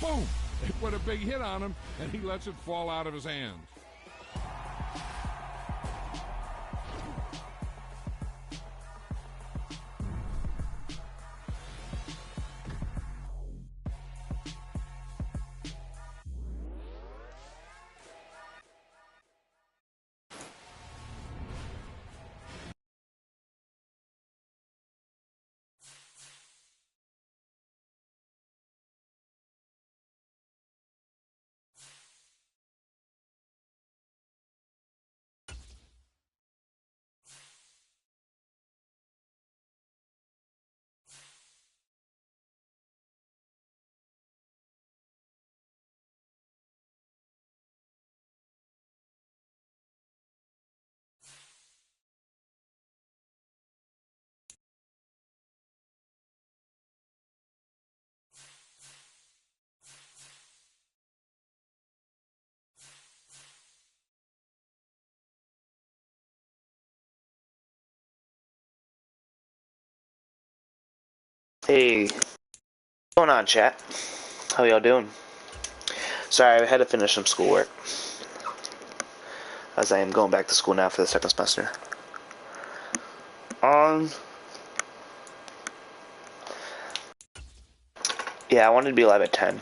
Boom! They put a big hit on him, and he lets it fall out of his hands. Hey, what's going on, chat? How y'all doing? Sorry, I had to finish some schoolwork, as I am going back to school now for the second semester. Yeah, I wanted to be live at 10.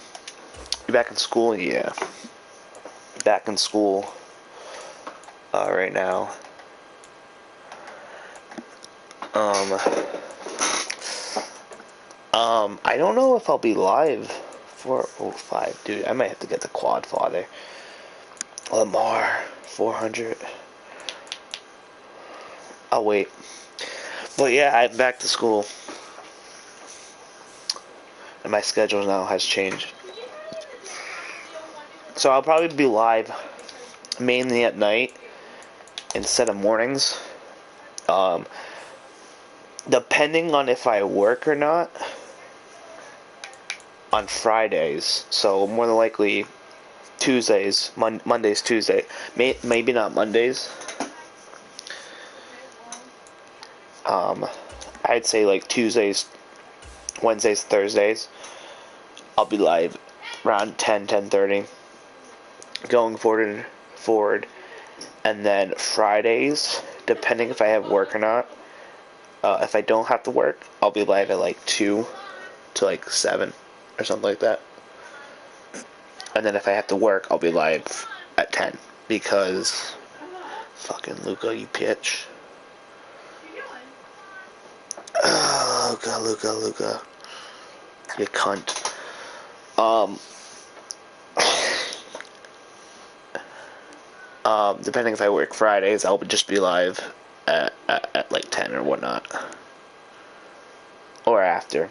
You back in school? Yeah. Back in school, right now. I don't know if I'll be live for 05. Dude, I might have to get the quad father. Lamar, 400. I'll wait. But yeah, I'm back to school. And my schedule now has changed. So I'll probably be live mainly at night instead of mornings. Depending on if I work or not on Fridays. So more than likely Tuesdays, Mondays, Tuesday. Maybe not Mondays. I'd say like Tuesdays, Wednesdays, Thursdays. I'll be live around 10:30. Going forward. And then Fridays, depending if I have work or not. If I don't have to work, I'll be live at like 2 to like 7 or something like that. And then if I have to work, I'll be live at 10 because fucking Luca, you bitch. Luca. You cunt. Depending if I work Fridays, I'll just be live at like 10 or whatnot. Or after.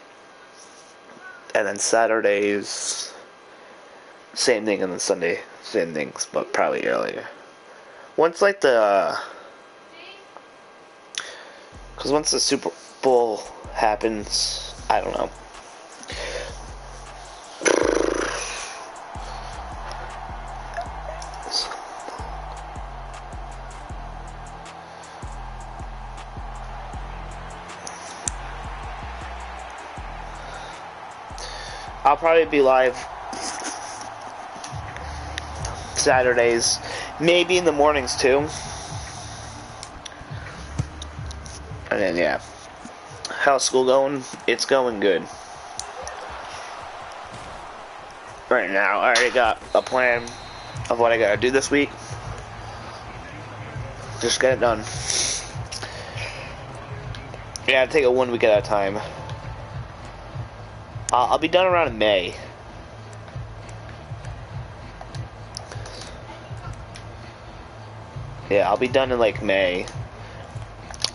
And then Saturdays, same thing, and then Sunday, same things, but probably earlier. Once like because once the Super Bowl happens, I don't know. I'll probably be live Saturdays, maybe in the mornings too. And then yeah, how's school going? It's going good. Right now, I already got a plan of what I gotta do this week. Just get it done. Yeah, take it 1 week at a time. I'll be done around May. Yeah, I'll be done in like May.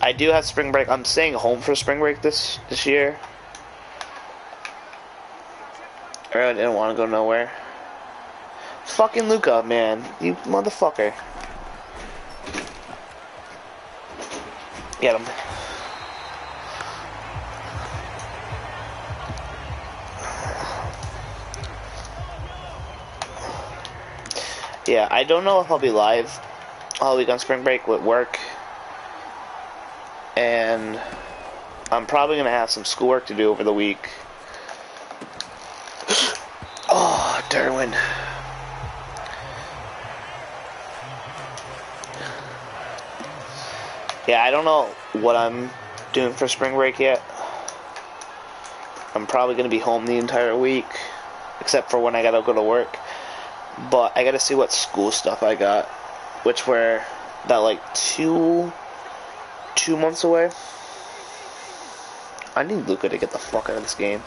I do have spring break. I'm staying home for spring break this year. I really didn't want to go nowhere. Fucking Luca, man. You motherfucker. Get him. Yeah, I don't know if I'll be live all week on spring break with work. And I'm probably going to have some schoolwork to do over the week. Oh. Derwin. Yeah, I don't know what I'm doing for spring break yet. I'm probably going to be home the entire week, except for when I got to go to work. But I got to see what school stuff I got, which we're about like two months away. I need Luka to get the fuck out of this game.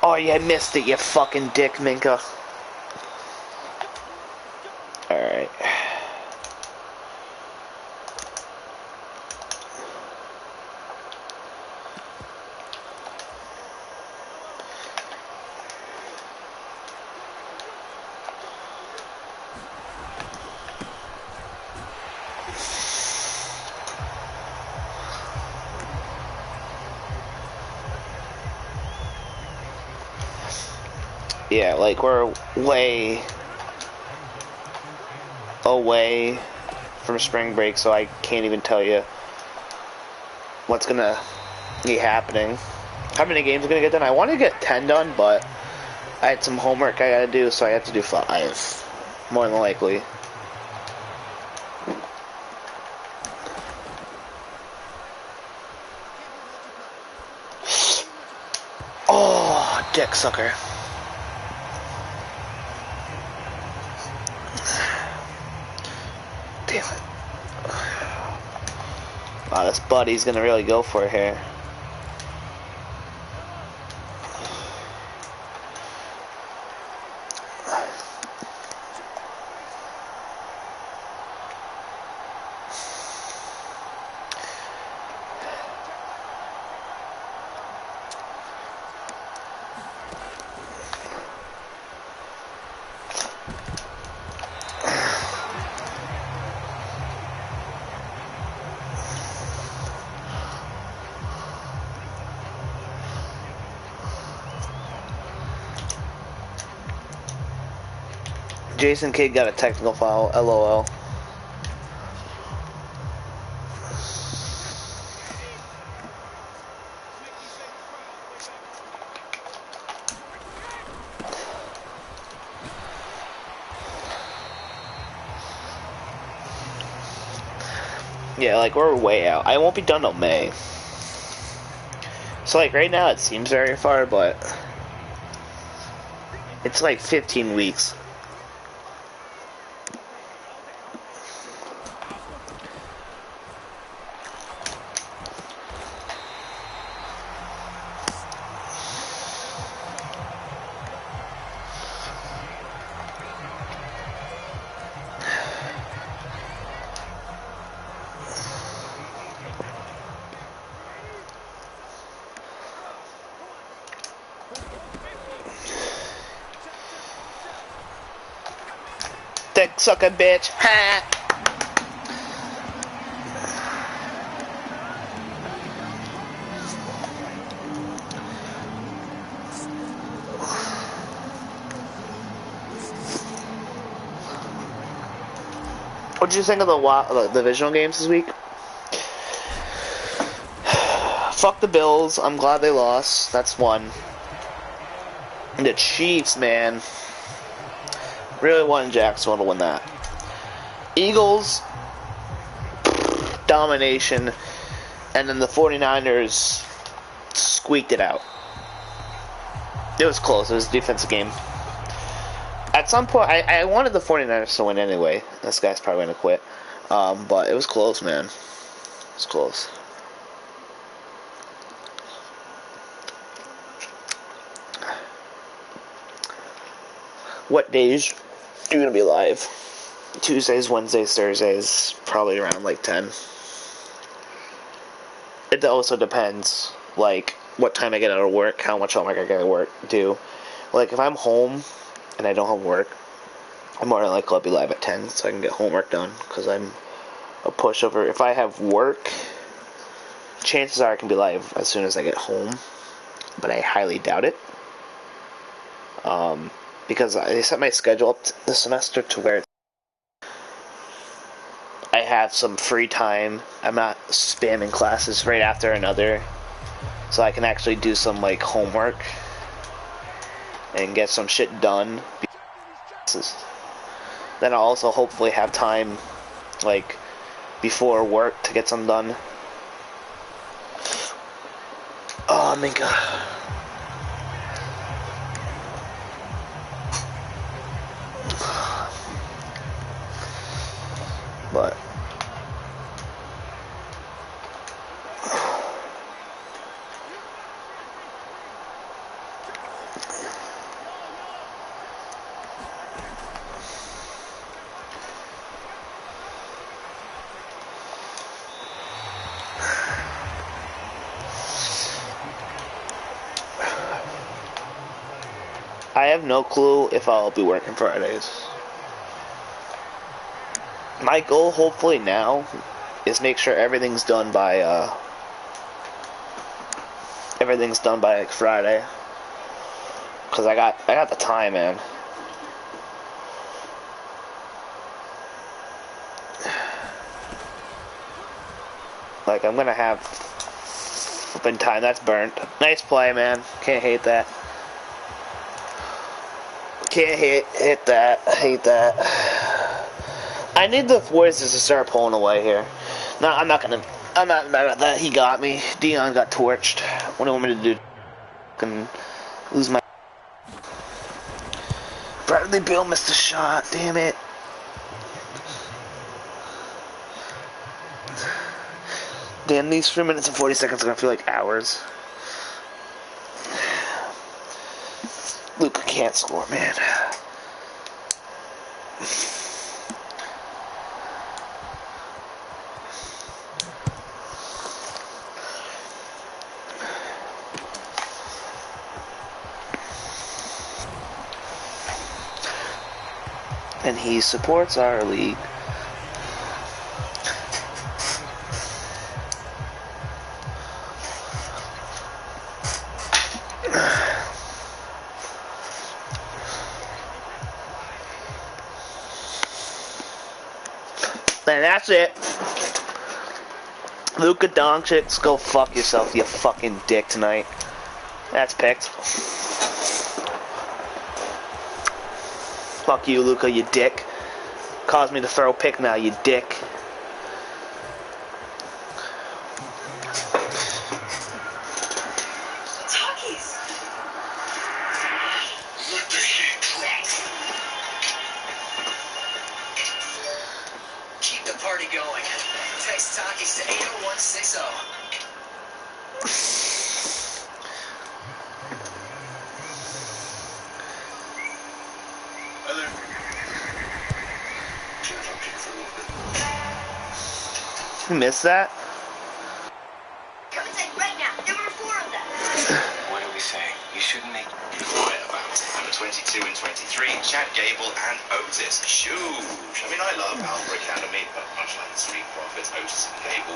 Oh, yeah, I missed it, you fucking dick, Minka. Alright. Yeah, like, we're way away from spring break, so I can't even tell you what's gonna be happening. How many games are gonna get done? I want to get 10 done, but I had some homework I gotta do, so I have to do 5, more than likely. Oh, dick sucker. Damn it. Wow, this buddy's gonna really go for it here. Jason Kidd got a technical foul, LOL. Yeah, like, we're way out. I won't be done till May. So, like, right now it seems very far, but it's like 15 weeks. Dick sucker bitch. Ha! What did you think of the divisional games this week? Fuck the Bills. I'm glad they lost. That's one. And the Chiefs, man. Really wanted Jacksonville to win that. Eagles, domination. And then the 49ers squeaked it out. It was close. It was a defensive game. At some point, I wanted the 49ers to win anyway. This guy's probably going to quit. But it was close, man. It was close. What days are you going to be live? Tuesdays, Wednesdays, Thursdays, probably around like 10. It also depends, like, what time I get out of work, how much homework I get to do. Like, if I'm home and I don't have work, I'm more than likely I'll be live at 10 so I can get homework done, because I'm a pushover. If I have work, chances are I can be live as soon as I get home, but I highly doubt it. Because I set my schedule up this semester to where I have some free time. I'm not spamming classes right after another. so I can actually do some like homework and get some shit done. Then I'll also hopefully have time like before work to get some done. Oh my god. But I have no clue if I'll be working Fridays. My goal, hopefully now, is make sure everything's done by like Friday. Cause I got the time, man. Like I'm gonna have flipping time. That's burnt. Nice play, man. Can't hate that. Can't hit that. Hate that. I need the voices to start pulling away here. No, I'm not mad at that. He got me. Dion got torched. What do you want me to do? Can lose my. Bradley Beal missed a shot. Damn it. Damn, these 3 minutes and 40 seconds are gonna feel like hours. Luka can't score, man. And he supports our league. And that's it. Luka Doncic, go fuck yourself, you fucking dick tonight. That's picked. Fuck you, Luka, you dick. Caused me to throw a pick now, you dick. Keep the party going. Text Takis to 80160. You missed that? Come inside right now. There were 4 of them. What do we say? You shouldn't make quiet about it. Number 22 and 23, Chad Gable and Otis. Shoo! I mean, I love Alpha Academy, but much like the Street Profits, Otis and Gable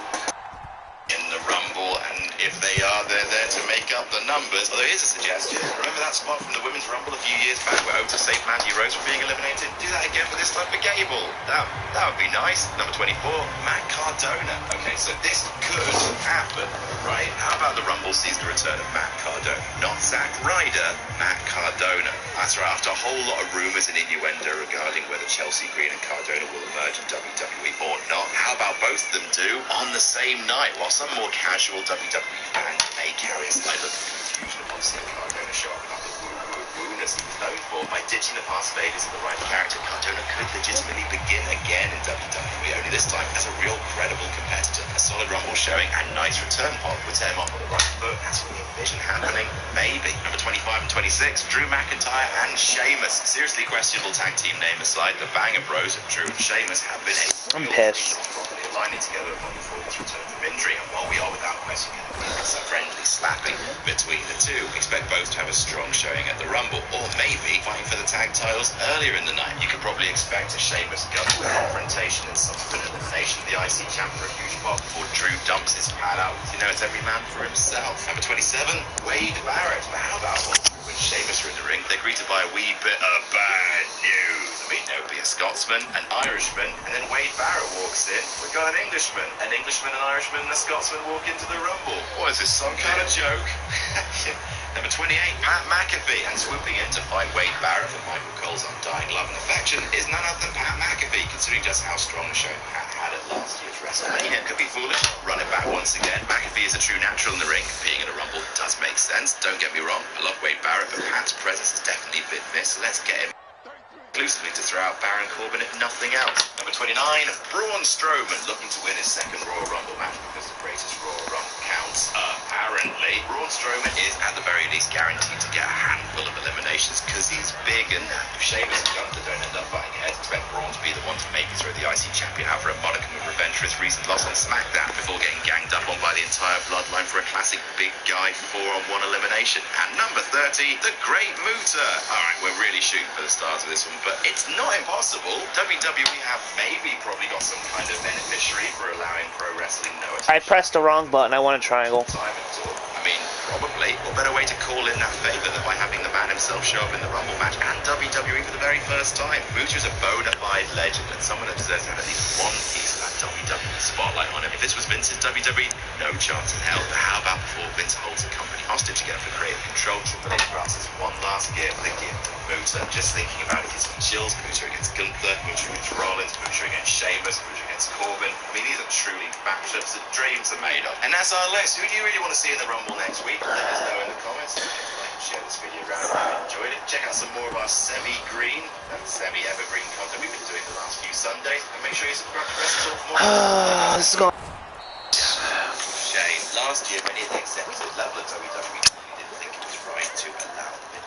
in the Rumble, and if they are, they're there to make up the numbers. Although here's a suggestion. Remember that spot from the Women's Rumble a few years back where Otis saved Mandy Rose from being eliminated? Do that again for this time for Gable. That would be nice. Number 24, Matt Cardona. Okay, so this could happen, right? How about the Rumble sees the return of Matt Cardona? Not Zack Ryder, Matt Cardona. That's right, after a whole lot of rumors and innuendo regarding whether Chelsea Green and Cardona will emerge in WWE or not, how about both of them do on the same night, while some more casual WWE fans may carry a slight look of confusion upon seeing Cardona show up with the woo-ness he was known for. By ditching the past failures of the right character, Cardona could legitimately begin again in WWE, only this time as a real credible competitor. A solid Rumble showing and nice return pop would set him off on the right foot. That's what we envision happening. Maybe. Number 25 and 26, Drew McIntyre and Sheamus. Seriously questionable tag team name aside, the Banger Bros of Drew and Sheamus have been I'm pissed. properly aligning together upon the fullest return from injury, and while we are without question it's a friendly slapping between the two, expect both to have a strong showing at the Rumble, or maybe fighting for the tag titles earlier in the night. You could probably expect a Sheamus Gunn confrontation and subsequent elimination of the IC champ for a huge pop before Drew dumps his pad out. You know, it's every man for himself. Number 27, Wade Barrett. But how about When Sheamus are in the ring, they're greeted by a wee bit of bad news. I mean, there would be a Scotsman, an Irishman, and then Wade Barrett walks in. We've got an Englishman, an Irishman, and a Scotsman walk into the Rumble. What is this, some kind of joke? Number 28, Pat McAfee, and swooping in to fight Wade Barrett for Michael Cole's undying love and affection is none other than Pat McAfee, considering just how strong a show Pat had at last year's WrestleMania. Could be foolish, run it back once again. McAfee is a true natural in the ring. Being in a Rumble does make sense, don't get me wrong. I love Wade Barrett, but Pat's presence has definitely been missed, so let's get him exclusively to throw out Baron Corbin if nothing else. Number 29, Braun Strowman, looking to win his second Royal Rumble match because the greatest Royal Rumble counts. Apparently, Braun Strowman is at the very least guaranteed to get a handful of eliminations because he's big, and if Sheamus and Gunther don't end up butting heads, expect Braun to be the one to maybe throw the IC champion out for a modicum of revenge for his recent loss on SmackDown before getting ganged up on by the entire bloodline for a classic big guy 4-on-1 elimination. And number 30, the Great Muta. Alright, we're really shooting for the stars of this one, but it's not impossible. WWE have probably got some kind of beneficiary for allowing pro wrestling no attention. I pressed the wrong button. I want a triangle. I mean, probably. What better way to call in that favour than by having the man himself show up in the Rumble match and WWE for the very first time? Muta is a bona fide legend and someone that deserves to have at least one piece of that WWE spotlight on him. If this was Vince's WWE, no chance in hell. But how about before Vince holds the company hostage again for creative control? Triple H grants us one last gift, the gift of Muta. Just thinking about it gives me chills. Muta against Gunther, Muta against Rollins, Muta against Sheamus, Muta against Corbin. I mean, these are truly matchups that dreams are made of. And that's our list. Who do you really want to see in the Rumble next week? Let us know in the comments. Like and share this video around if you enjoyed it. Check out some more of our semi-green and semi-evergreen content we've been doing the last few Sundays. And make sure you subscribe to Wrestle for more. This is going. Shame. Last year, many of the executives level of WWE didn't think it was right to allow it.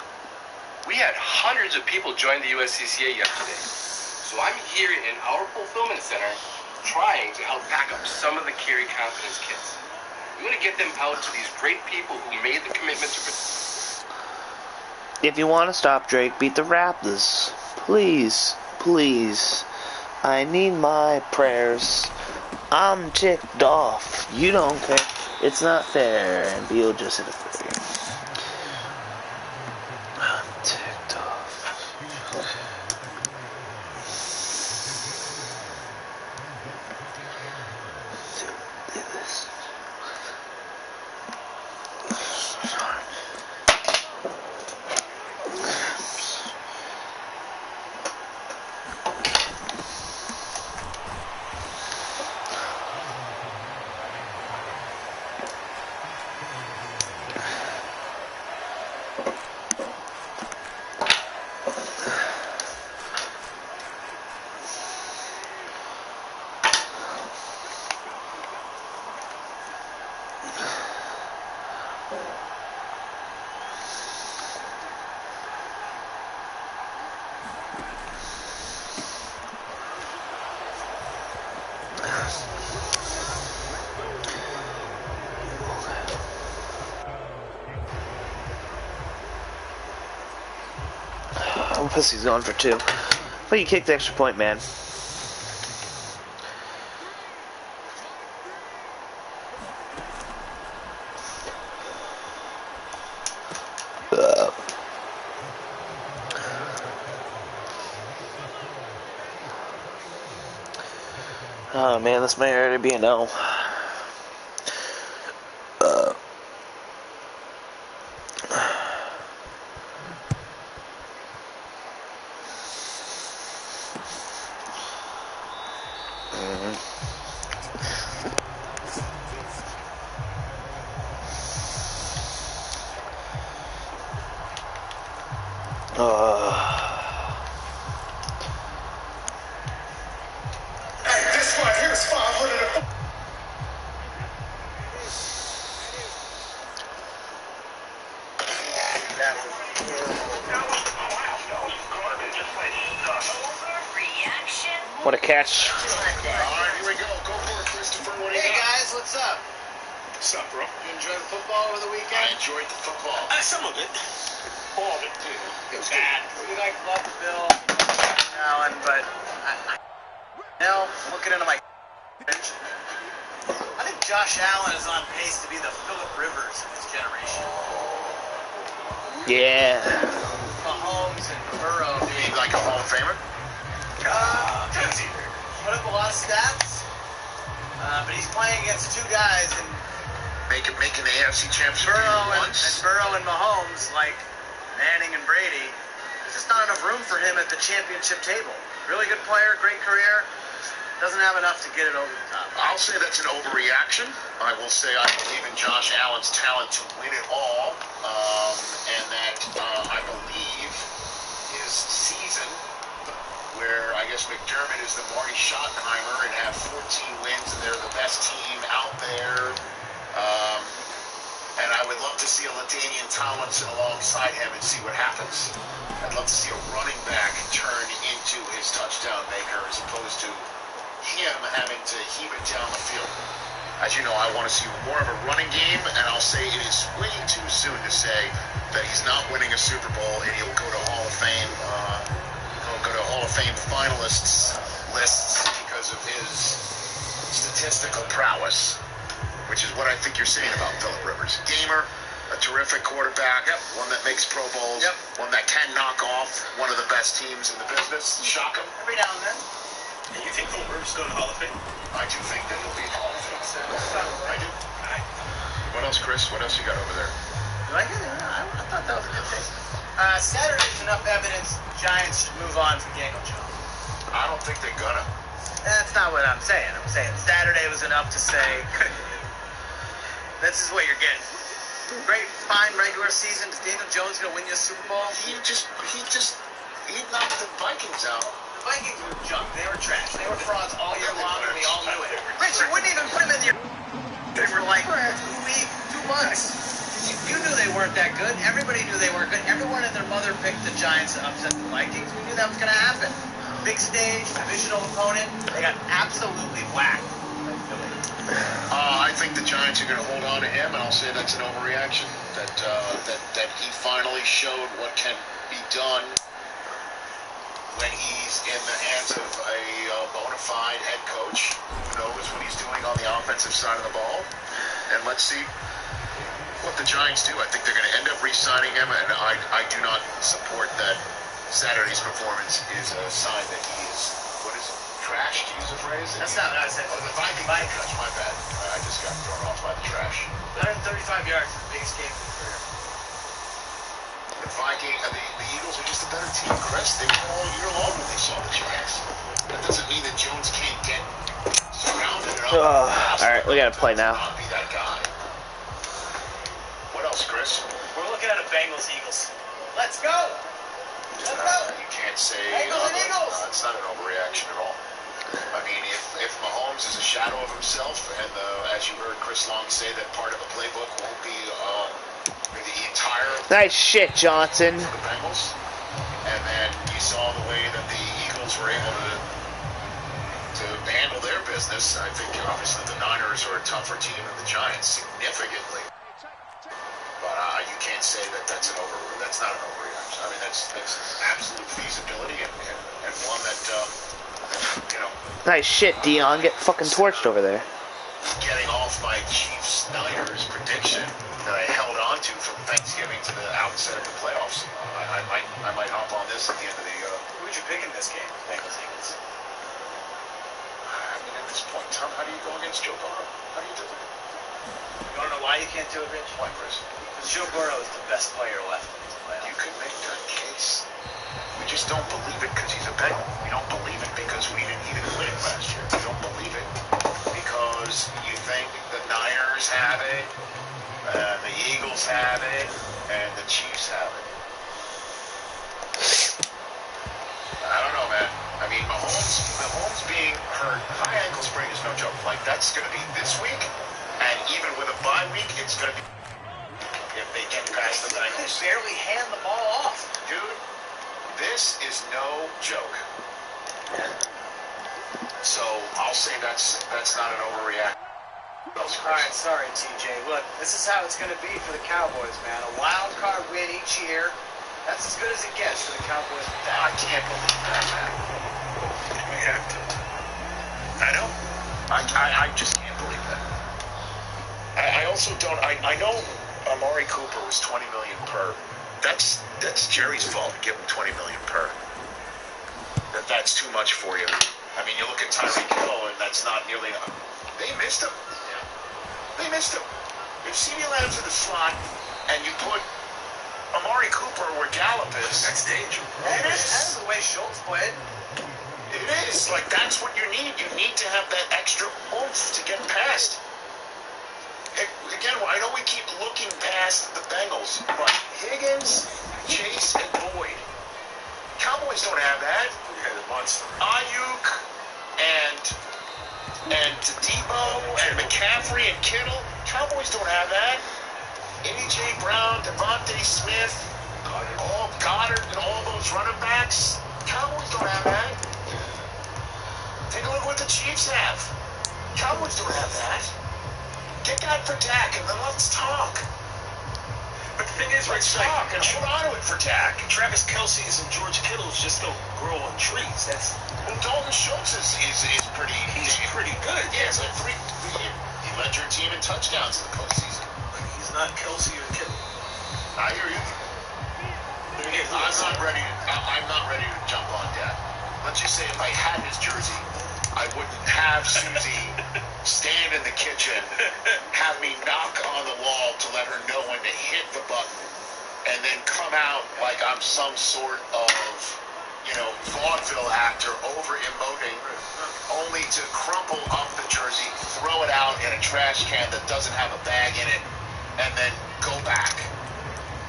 We had hundreds of people join the USCCA yesterday. So I'm here in our fulfillment center trying to help pack up some of the Carry Confidence kits. We want to get them out to these great people who made the commitment to... If you want to stop Drake, beat the Raptors. Please, please. I need my prayers. I'm ticked off. You don't care. It's not fair. And Beal just hit a 3. I'm ticked off. Do this. I'm pissed he's going for 2. But you kicked the extra point, man. Oh man, this may already be a no. This one here's 500. What a catch. Alright, here we go. Go for it, Christopher. What do you got? Guys, what's up? What's up, bro? You enjoy the football over the I weekend? enjoyed the football. Some of it. All of it, too. It was bad. We like love Bill Allen, but looking into my I think Josh Allen is on pace to be the Phillip Rivers of his generation. Yeah. Mahomes and Burrow. You mean like a Hall of Famer? Put up a lot of stats, but he's playing against two guys, and Making the AFC Championship Burrow and Mahomes, like Manning and Brady. There's just not enough room for him at the championship table. Really good player, great career. Doesn't have enough to get it over the top. I'll say that's an overreaction. I will say I believe in Josh Allen's talent to win it all, and that I believe his season, where I guess McDermott is the Marty Schottenheimer and have 14 wins and they're the best team out there. And I would love to see a LaDainian Tomlinson alongside him and see what happens. I'd love to see a running back turn into his touchdown maker as opposed to him having to heave it down the field. As you know, I want to see more of a running game, and I'll say it is way too soon to say that he's not winning a Super Bowl and he'll go to Hall of Fame. He'll go to Hall of Fame finalists lists because of his statistical prowess, which is what I think you're saying about Phillip Rivers. Gamer, a terrific quarterback, one that makes Pro Bowls, one that can knock off one of the best teams in the business, shock him. Every now and then. And you think Phillip Rivers is going to Hall of Fame? I do think that he'll be in Hall of Fame. I do. What else, Chris? What else you got over there? I thought that was a good thing. Saturday's enough evidence Giants should move on from Daniel Jones. I don't think they're gonna. That's not what I'm saying. I'm saying Saturday was enough to say, this is what you're getting. Great, fine regular season. Is Daniel Jones going to win you a Super Bowl? He knocked the Vikings out. The Vikings were junk. They were trash. They were frauds all year long, and we all knew it. Rich, you wouldn't even put them in your... They were like 2 months. You knew they weren't that good. Everybody knew they weren't good. Everyone and their mother picked the Giants to upset the Vikings. We knew that was going to happen. Big stage, divisional opponent. They got absolutely whacked. I think the Giants are going to hold on to him, and I'll say that's an overreaction. That he finally showed what can be done when he's in the hands of a bona fide head coach who knows what he's doing on the offensive side of the ball. And let's see what the Giants do. I think they're going to end up re-signing him, and I do not support that Saturday's performance is a sign that he is, what is it, trash, to use a phrase? That's not what I said. Oh, the Viking trash, my bad. I just got thrown off by the trash. 135 yards is the biggest game of his career. The Eagles are just a better team, Chris. They won all year long when they saw the Giants. That doesn't mean that Jones can't get surrounded. All right, we got to play now. Not be that guy. What else, Chris? We're looking at a Bengals-Eagles. Let's go! Let's go! You can't say Bengals and Eagles! It's not an overreaction at all. I mean, if Mahomes is a shadow of himself, and as you heard Chris Long say, that part of the playbook won't be the entire Nice shit, Johnson. for the Bengals, and then you saw the way that the Eagles were able to handle their business. I think obviously the Niners are a tougher team than the Giants significantly, but you can't say that that's not an overreaction. I mean, that's absolute feasibility and one that you know. Nice shit, Dion. Get fucking torched over there. Getting off my Chiefs Niners prediction that I held on to from Thanksgiving to the outset of the playoffs. I might hop on this at the end of the. Who would you pick in this game, Bengals-Eagles? I mean, at this point in time, how do you go against Joe Burrow? How do you do it? You want to know why you can't do it, Rich? Why, Chris? Because Joe Burrow is the best player left in these playoffs. You could make that case. We just don't believe it because he's a Bengal. We don't believe it because he didn't win last year. We don't believe it because you think the Niners have it, the Eagles have it, and the Chiefs have it. I don't know, man. I mean, Mahomes being hurt, high ankle sprain is no joke. Like, that's going to be this week, and even with a bye week, it's going to be if they get past the Bengals. They barely hand the ball off. Dude, this is no joke. So I'll say that's not an overreaction. Alright, sorry, TJ. Look, this is how it's going to be for the Cowboys, man. A wild card win each year. That's as good as it gets for the Cowboys. I can't believe that, man. We have to. I know. I just can't believe that. I also don't. I know Amari Cooper was $20 million per. That's Jerry's fault to give him $20 million per. That's too much for you. I mean, you look at Tyreek Hill, and that's not nearly enough. They missed him. They missed him. If CeeDee Lamb's in the slot, and you put Amari Cooper where Gallup is, That's dangerous. it is. That's the way Schultz played. It is. Like, that's what you need. You need to have that extra oomph to get past. Again, I know we keep looking past the Bengals, but Higgins, Chase, and Boyd. Cowboys don't have that. Yeah, the monster. Ayuk and Debo and McCaffrey and Kittle. Cowboys don't have that. A.J. Brown, Devontae Smith, all Goddard and all those running backs. Cowboys don't have that. Take a look what the Chiefs have. Cowboys don't have that. Get that for Dak and then let's talk. But the thing is, Let's talk and hold on to it for Dak. Travis Kelce's and George Kittle's just don't grow on trees. That's Well, Dalton Schultz is pretty. he's pretty good. Yeah, it's like he led your team in touchdowns in the postseason. But he's not Kelsey or Kittle. I hear you. I'm not ready to jump on Dak. Let's just say if I had his jersey, I wouldn't have Susie stand in the kitchen, have me knock on the wall to let her know when to hit the button, and then come out like I'm some sort of, vaudeville actor over-emoting, only to crumple up the jersey, throw it out in a trash can that doesn't have a bag in it, and then go back.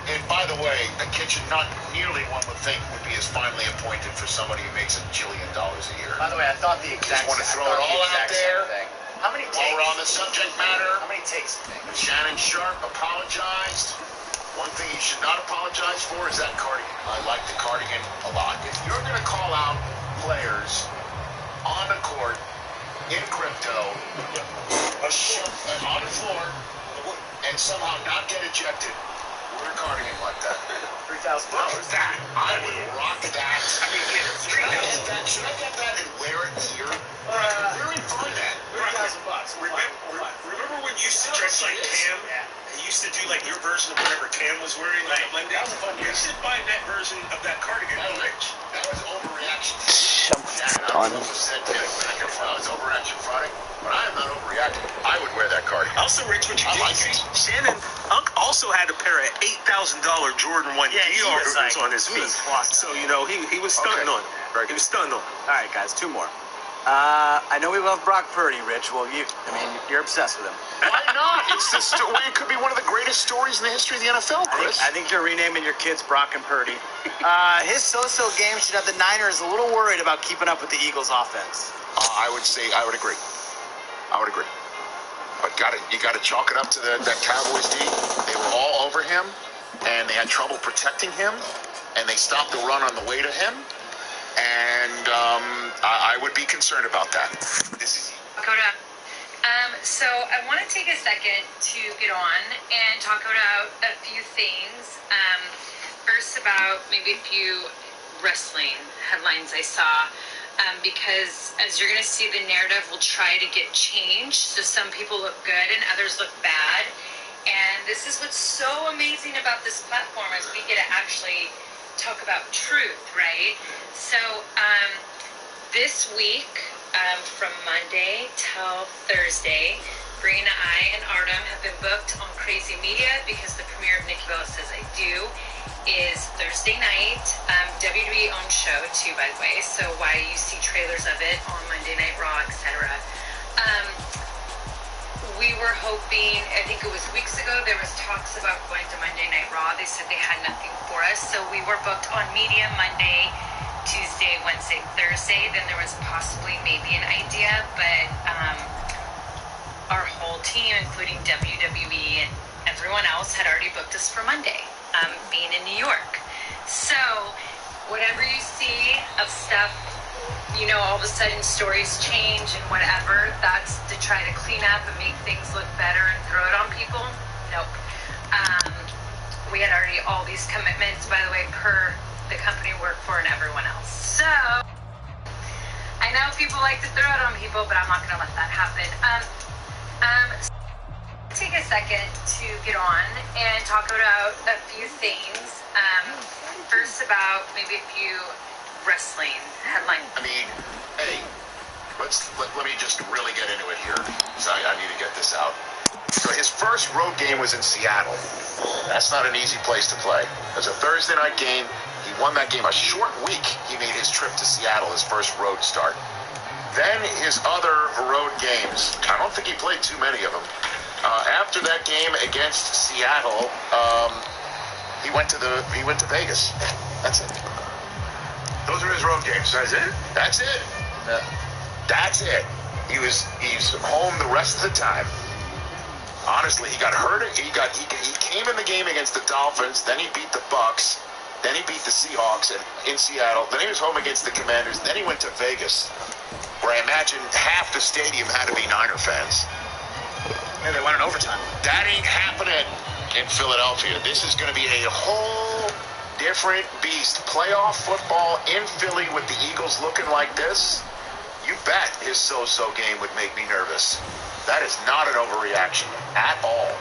And by the way, a kitchen not nearly one would think would be as finely appointed for somebody who makes $1 jillion a year. By the way, I thought the exact Just want to same- throw I it thought the all out exact there. same thing. How many While we're on the takes? subject matter, How many takes do you think? Shannon Sharp apologized. One thing you should not apologize for is that cardigan. I like the cardigan a lot. If you're going to call out players on the court in crypto, on the floor, and somehow not get ejected, wear a cardigan like that. $3,000. That, I would rock that. I mean, should I get that and wear it here? Where would we find that? $3,000. Remember when you used to dress like Cam? Yeah. You used to do like your version of whatever Cam was wearing on the Monday. That was a fun You should buy that version of that cardigan. That was overreaction. Done. I was overreaction Friday, but I am not overreacting. I would wear that cardigan. Also, Rich, what you I did, like it. Shannon Unk also had a pair of $8,000 Jordan 1 Yeah, he was like- on his he feet. was flossing. So, he was stunting on it. Very He good. was stunting on it. All right, guys, two more. I know we love Brock Purdy, Rich. Well, you're obsessed with him. Why not? It's the story. It could be one of the greatest stories in the history of the NFL, Chris. I think you're renaming your kids Brock and Purdy. His so-so game should have the Niners a little worried about keeping up with the Eagles' offense. I would agree. But you got to chalk it up to that Cowboys D. They were all over him, and they had trouble protecting him, and they stopped the run on the way to him. And I would be concerned about that. This is Dakota. So I want to take a second to get on and talk about a few things. First about maybe a few wrestling headlines I saw. Because as you're going to see, the narrative will try to get changed. So some people look good and others look bad. And this is what's so amazing about this platform is we get to actually talk about truth, right? So this week, from Monday till Thursday, Bree and I and Artem have been booked on Crazy Media because the premiere of Nikki Bella Says I Do is Thursday night. WWE owned show too, by the way, so why you see trailers of it on Monday Night Raw, etc. We were hoping, I think it was weeks ago, there was talks about going to Monday Night Raw. They said they had nothing for us, so we were booked on media Monday, Tuesday, Wednesday, Thursday. Then there was possibly maybe an idea, but our whole team, including WWE and everyone else, had already booked us for Monday, being in New York. So whatever you see of stuff, all of a sudden stories change and whatever, that's to try to clean up and make things look better and throw it on people. Nope. We had already all these commitments, by the way, per the company we work for and everyone else. So I know people like to throw it on people, but I'm not going to let that happen. To take a second to get on and talk about a few things. First, about maybe a few wrestling headlines. I mean, hey, let me just really get into it here, because I need to get this out. So his first road game was in Seattle. That's not an easy place to play. It was a Thursday night game. He won that game. A short week, he made his trip to Seattle, his first road start. Then his other road games, I don't think he played too many of them. After that game against Seattle, he went to Vegas. That's it. Those are his road games. That's it? That's it. That's it. He's home the rest of the time. Honestly, he got hurt. He came in the game against the Dolphins. Then he beat the Bucks. Then he beat the Seahawks in Seattle. Then he was home against the Commanders. Then he went to Vegas, where I imagine half the stadium had to be Niner fans. Yeah, they won in overtime. That ain't happening in Philadelphia. This is going to be a whole different beast. Playoff football in Philly with the Eagles looking like this. You bet his so-so game would make me nervous. That is not an overreaction at all.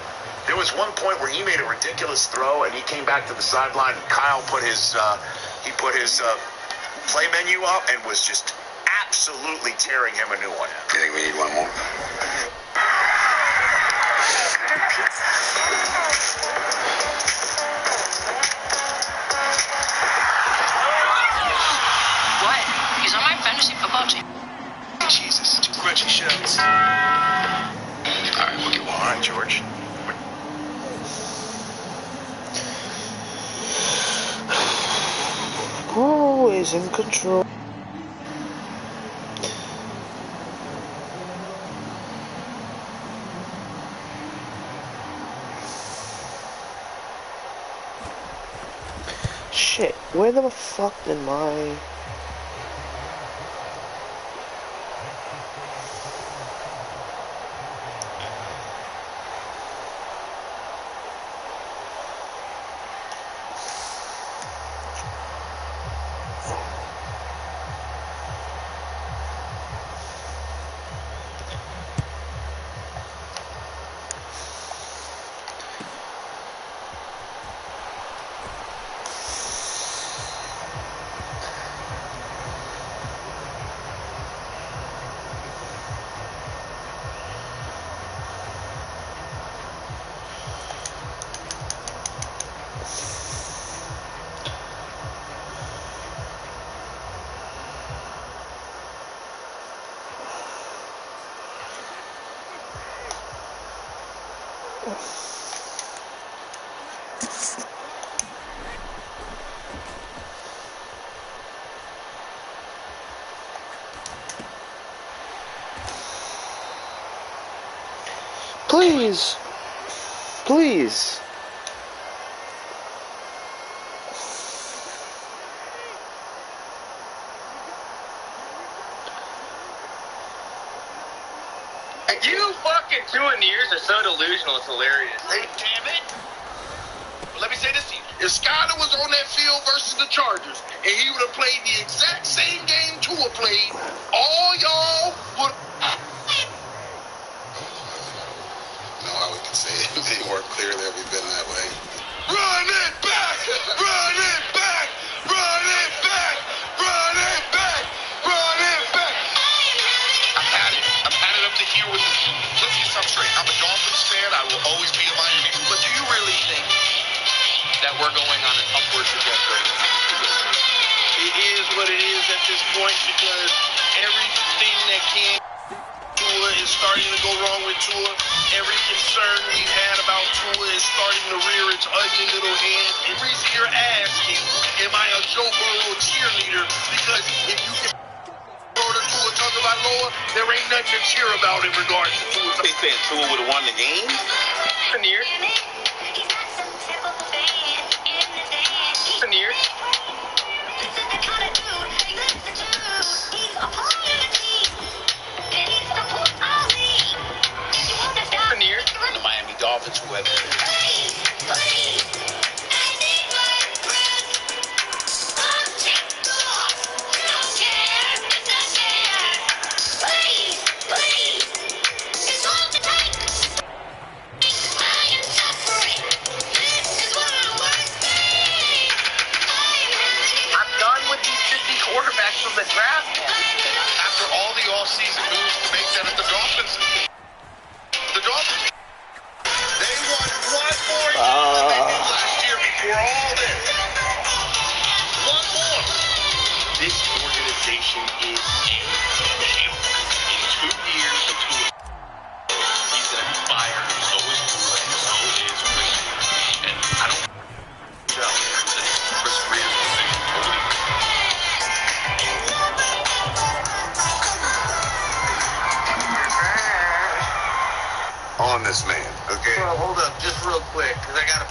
There was one point where he made a ridiculous throw, and he came back to the sideline, and Kyle put his play menu up and was just absolutely tearing him a new one. I think we need one more. What? He's on my fantasy football team. Jesus, two crunchy shells. All right, we'll get one. All right, George. Always in control. Shit, where the fuck did my... Please! Please! You fucking 2 years are so delusional, it's hilarious. Hey, damn it! Let me say this to you. If Skyler was on that field versus the Chargers, and he would have played the exact same game Tua played, all y'all would... No, I would say it more clearly have we been that way. Run it back! Run it back! Run it back! Run it back! Run it back! I've had it up to here with... Let's get something straight. I'm a Dolphins fan. I will always be a Miami. But do you really think that we're going on an upward trajectory? It is what it is at this point because everything that can Tua is starting to go wrong with Tua. Every concern we've had about Tua is starting to rear its ugly little head. And the reason you're asking, am I a Joe Burrow cheerleader? Because if you can throw to Tua Tagovailoa, there ain't nothing to cheer about in regards to Tua. They said Tua would have won the game? Veneer. Veneer. Veneer. The Miami Dolphins, whoever.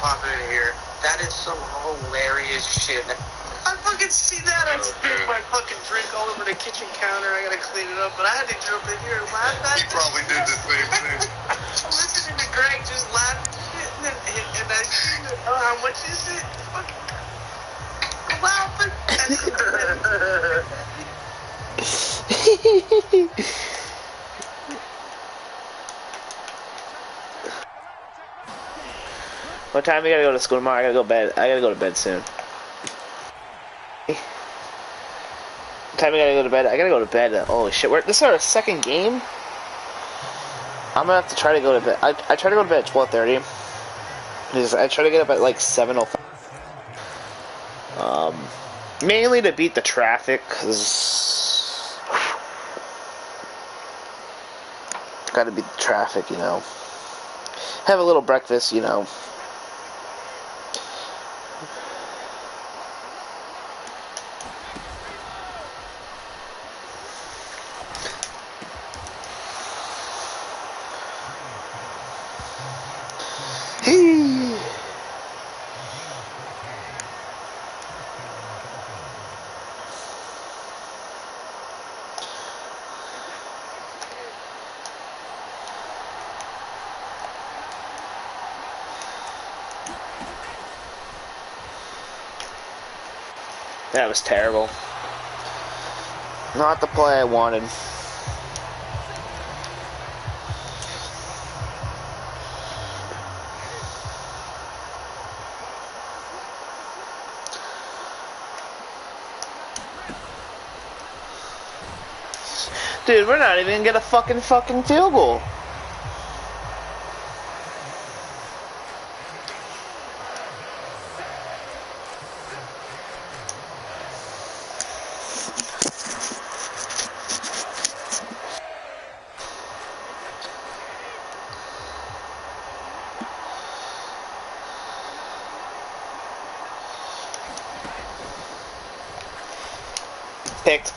popping in here. That is some hilarious shit. I fucking see that. I spilled my fucking drink all over the kitchen counter. I gotta clean it up, but I had to jump in here and laugh at it. He probably did the same thing. I'm listening to Greg just laugh and shit, and I see how much is it? Fucking laughing. What time we gotta go to school tomorrow? I gotta go to bed. I gotta go to bed soon. What time we gotta go to bed? I gotta go to bed. Holy shit! This is our second game. I'm gonna have to try to go to bed. I try to go to bed at 12:30. I try to get up at like 7:05. Mainly to beat the traffic, cause gotta beat the traffic, you know. Have a little breakfast, you know. That was terrible. Not the play I wanted. Dude, we're not even gonna get a fucking field goal. Picked.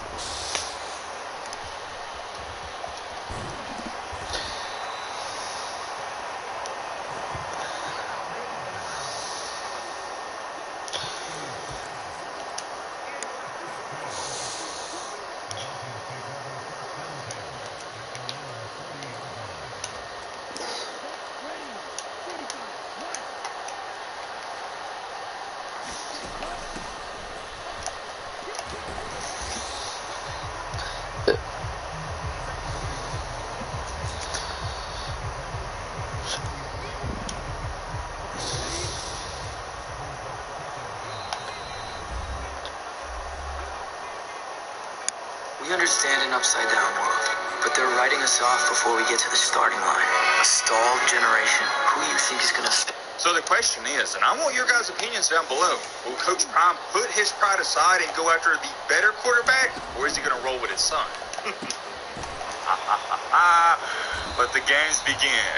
We understand an upside-down world, but they're writing us off before we get to the starting line. A stalled generation. Who do you think is gonna... So the question is, and I want your guys' opinions down below, will Coach Prime put his pride aside and go after the better quarterback, or is he going to roll with his son? Let the games begin.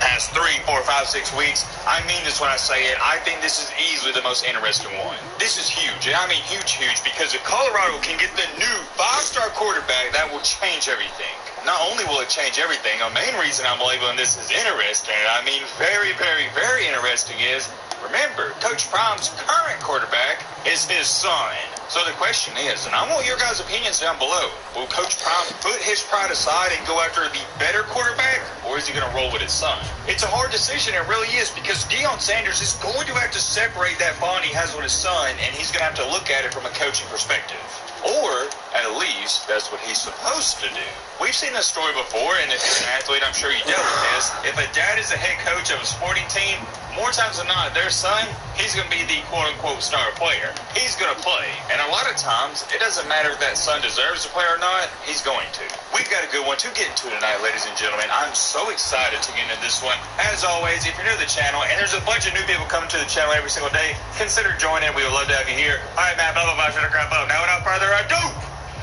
Past 3, 4, 5, 6 weeks, I mean this when I say it, I think this is easily the most interesting one. This is huge, and I mean huge, because if Colorado can get the new 5-star quarterback, that will change everything. Not only will it change everything, the main reason I'm labeling this as interesting, and I mean very, very, very interesting is, remember, Coach Prime's current quarterback is his son. So the question is, and I want your guys' opinions down below, will Coach Prime put his pride aside and go after the better quarterback, or is he going to roll with his son? It's a hard decision, it really is, because Deion Sanders is going to have to separate that bond he has with his son, and he's going to have to look at it from a coaching perspective. Or, at least, that's what he's supposed to do. We've seen this story before, and if you're an athlete, I'm sure you dealt with this. If a dad is the head coach of a sporting team, more times than not, their son, he's going to be the quote-unquote star player. He's going to play. And a lot of times, it doesn't matter if that son deserves to play or not, he's going to. We've got a good one to get into tonight, ladies and gentlemen. I'm so excited to get into this one. As always, if you're new to the channel, and there's a bunch of new people coming to the channel every single day, consider joining. We would love to have you here. All right, Matt, blah, blah, blah, shut up, crap up. Now, without further ado,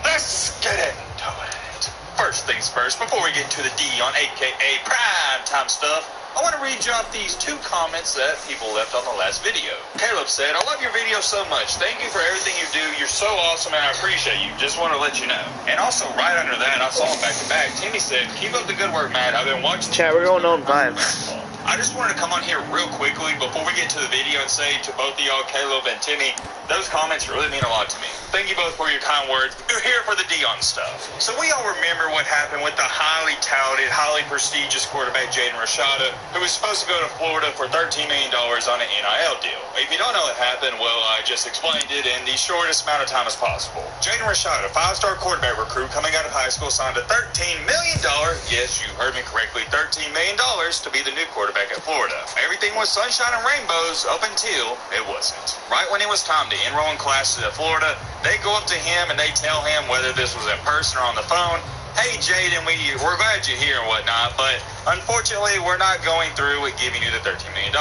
let's get into it. First things first, before we get into the D on AKA Prime Time stuff, I want to read you off these 2 comments that people left on the last video. Caleb said, I love your video so much. Thank you for everything you do. You're so awesome and I appreciate you. Just want to let you know. And also right under that, I saw him back to back. Timmy said, keep up the good work, Matt. I've been watching. Chat, we're going on 5. I just wanted to come on here real quickly before we get to the video and say to both of y'all, Caleb and Timmy, those comments really mean a lot to me. Thank you both for your kind words. You're here for the Dion stuff. So we all remember what happened with the highly touted, highly prestigious quarterback Jaden Rashada, who was supposed to go to Florida for $13 million on an NIL deal. If you don't know what happened, well, I just explained it in the shortest amount of time as possible. Jaden Rashada, 5-star quarterback recruit coming out of high school, signed a $13 million, yes, you heard me correctly, $13 million to be the new quarterback at Florida. Everything was sunshine and rainbows up until it wasn't. Right when it was time to enroll in classes at Florida, they go up to him and they tell him, whether this was in person or on the phone, hey, Jaden, we're glad you're here and whatnot, but unfortunately, we're not going through with giving you the $13 million.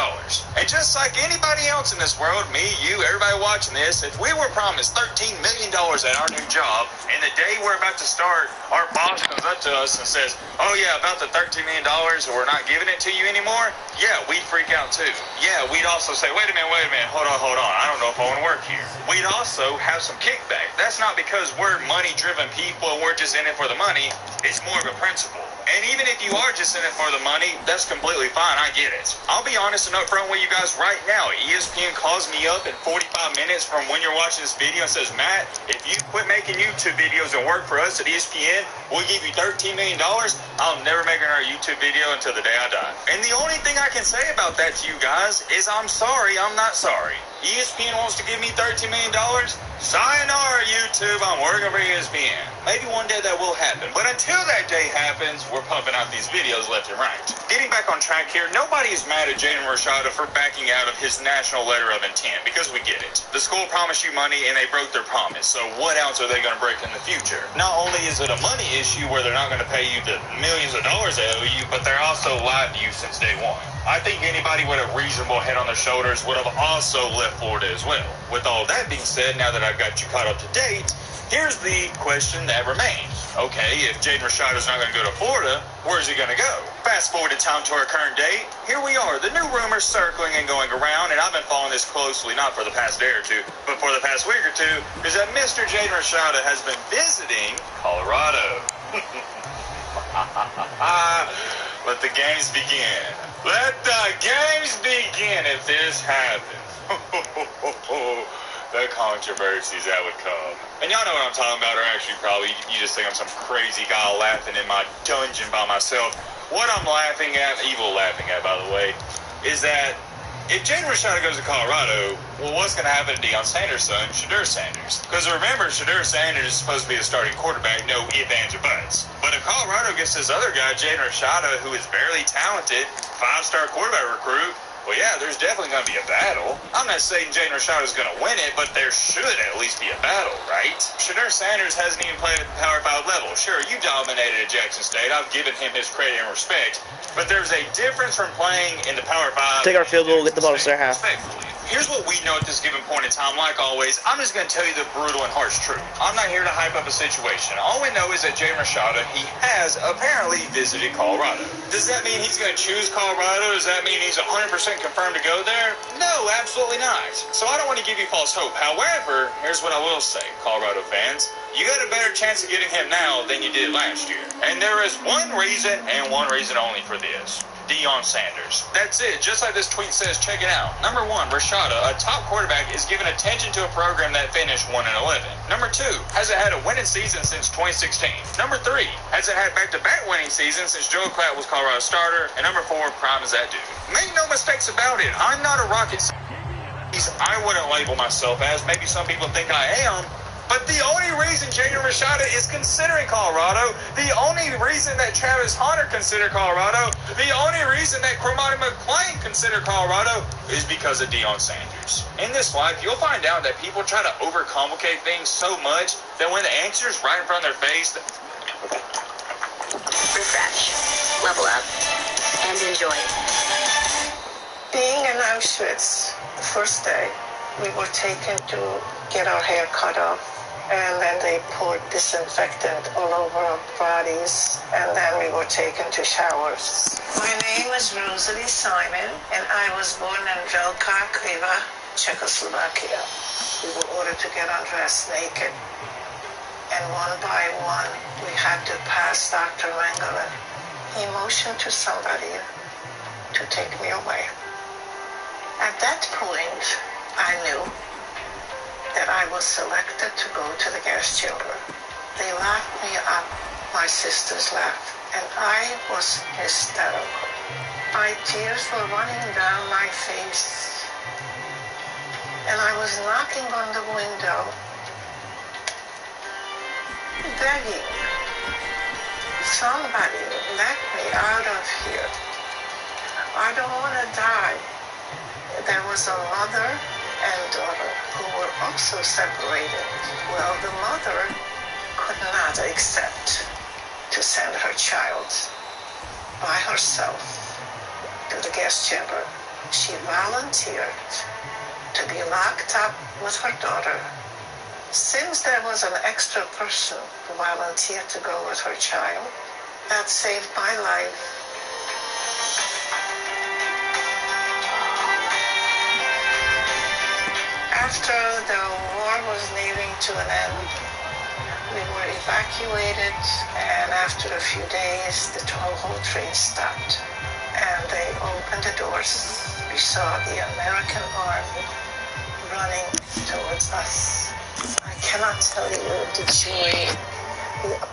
And just like anybody else in this world, me, you, everybody watching this, if we were promised $13 million at our new job, and the day we're about to start, our boss comes up to us and says, oh yeah, about the $13 million, we're not giving it to you anymore, yeah, we'd freak out too. Yeah, we'd also say, wait a minute, hold on, I don't know if I want to work here. We'd also have some kickback. That's not because we're money-driven people and we're just in it for the money. It's more of a principle. And even if you are just in it for the money, that's completely fine. I get it. I'll be honest and upfront with you guys right now. ESPN calls me up in 45 minutes from when you're watching this video and says, Matt, if you quit making YouTube videos and work for us at ESPN, we'll give you $13 million. I'll never make another YouTube video until the day I die. And the only thing I can say about that to you guys is I'm sorry, I'm not sorry. ESPN wants to give me $13 million? Sayonara, YouTube. I'm working for ESPN. Maybe one day that will happen. But until that day happens, we're pumping out these videos left and right. Getting back on track here, nobody is mad at Jaden Rashada for backing out of his national letter of intent, because we get it. The school promised you money and they broke their promise. So what else are they going to break in the future? Not only is it a money issue where they're not going to pay you the millions of dollars they owe you, but they're also lied to you since day one. I think anybody with a reasonable head on their shoulders would have also left Florida as well. With all that being said, now that I've got you caught up to date, here's the question that remains. Okay, if Jaden Rashada is not going to go to Florida, where's he going to go? Fast forward in time to our current date. Here we are, the new rumors circling and going around, and I've been following this closely, not for the past day or two, but for the past week or two, is that Mr. Jaden Rashada has been visiting Colorado. Let the games begin. Let the games begin if this happens. The controversies that would come. And y'all know what I'm talking about, or actually probably you just think I'm some crazy guy laughing in my dungeon by myself. What I'm laughing at, evil laughing at by the way, is that if Jaden Rashada goes to Colorado, well, what's going to happen to Deion Sanders' son, Shedeur Sanders? Because remember, Shedeur Sanders is supposed to be the starting quarterback, no ifs, ands, or buts. But if Colorado gets this other guy, Jaden Rashada, who is barely talented, 5-star quarterback recruit, well, yeah, there's definitely going to be a battle. I'm not saying Jaden Rashada is going to win it, but there should at least be a battle, right? Shedeur Sanders hasn't even played at the Power 5 level. Sure, you dominated at Jackson State. I've given him his credit and respect. But there's a difference from playing in the Power 5. Take our field goal, get the ball to their half. Here's what we know at this given point in time. Like always, I'm just going to tell you the brutal and harsh truth. I'm not here to hype up a situation. All we know is that Jaden Rashada, he has apparently visited Colorado. Does that mean he's going to choose Colorado? Does that mean he's 100% confirmed to go there? No, absolutely not. So I don't want to give you false hope. However, here's what I will say, Colorado fans. You got a better chance of getting him now than you did last year. And there is one reason, and one reason only for this. Deion Sanders. That's it. Just like this tweet says, check it out. Number 1, Rashada, a top quarterback, is given attention to a program that finished 1-11. Number 2, hasn't had a winning season since 2016. Number 3, hasn't had back-to-back winning seasons since Joe Klatt was Colorado's starter. And number 4, prime as that dude. Make no mistakes about it. I'm not a rocket scientist. I wouldn't label myself as. Maybe some people think I am. But the only reason Jaden Rashada is considering Colorado, the only reason that Travis Hunter considered Colorado, the only reason that Cormani McClain considered Colorado is because of Deion Sanders. In this life, you'll find out that people try to overcomplicate things so much that when the answer's right in front of their face, refresh, level up, and enjoy. Being in Auschwitz, the first day, we were taken to get our hair cut off. And then they poured disinfectant all over our bodies, and then we were taken to showers. My name is Rosalie Simon, and I was born in Velká Kriva, Czechoslovakia. We were ordered to get undressed naked, and one by one, we had to pass Dr. Mengele. He motioned to somebody, to take me away. At that point, I knew that I was selected to go to the gas chamber. They locked me up, my sisters left, and I was hysterical. My tears were running down my face, and I was knocking on the window, begging, somebody let me out of here. I don't want to die. There was a mother and daughter who were also separated. Well, the mother could not accept to send her child by herself to the gas chamber. She volunteered to be locked up with her daughter. Since there was an extra person who volunteered to go with her child, that saved my life. After the war was nearing to an end, we were evacuated, and after a few days, the whole train stopped, and they opened the doors. We saw the American army running towards us. I cannot tell you the joy.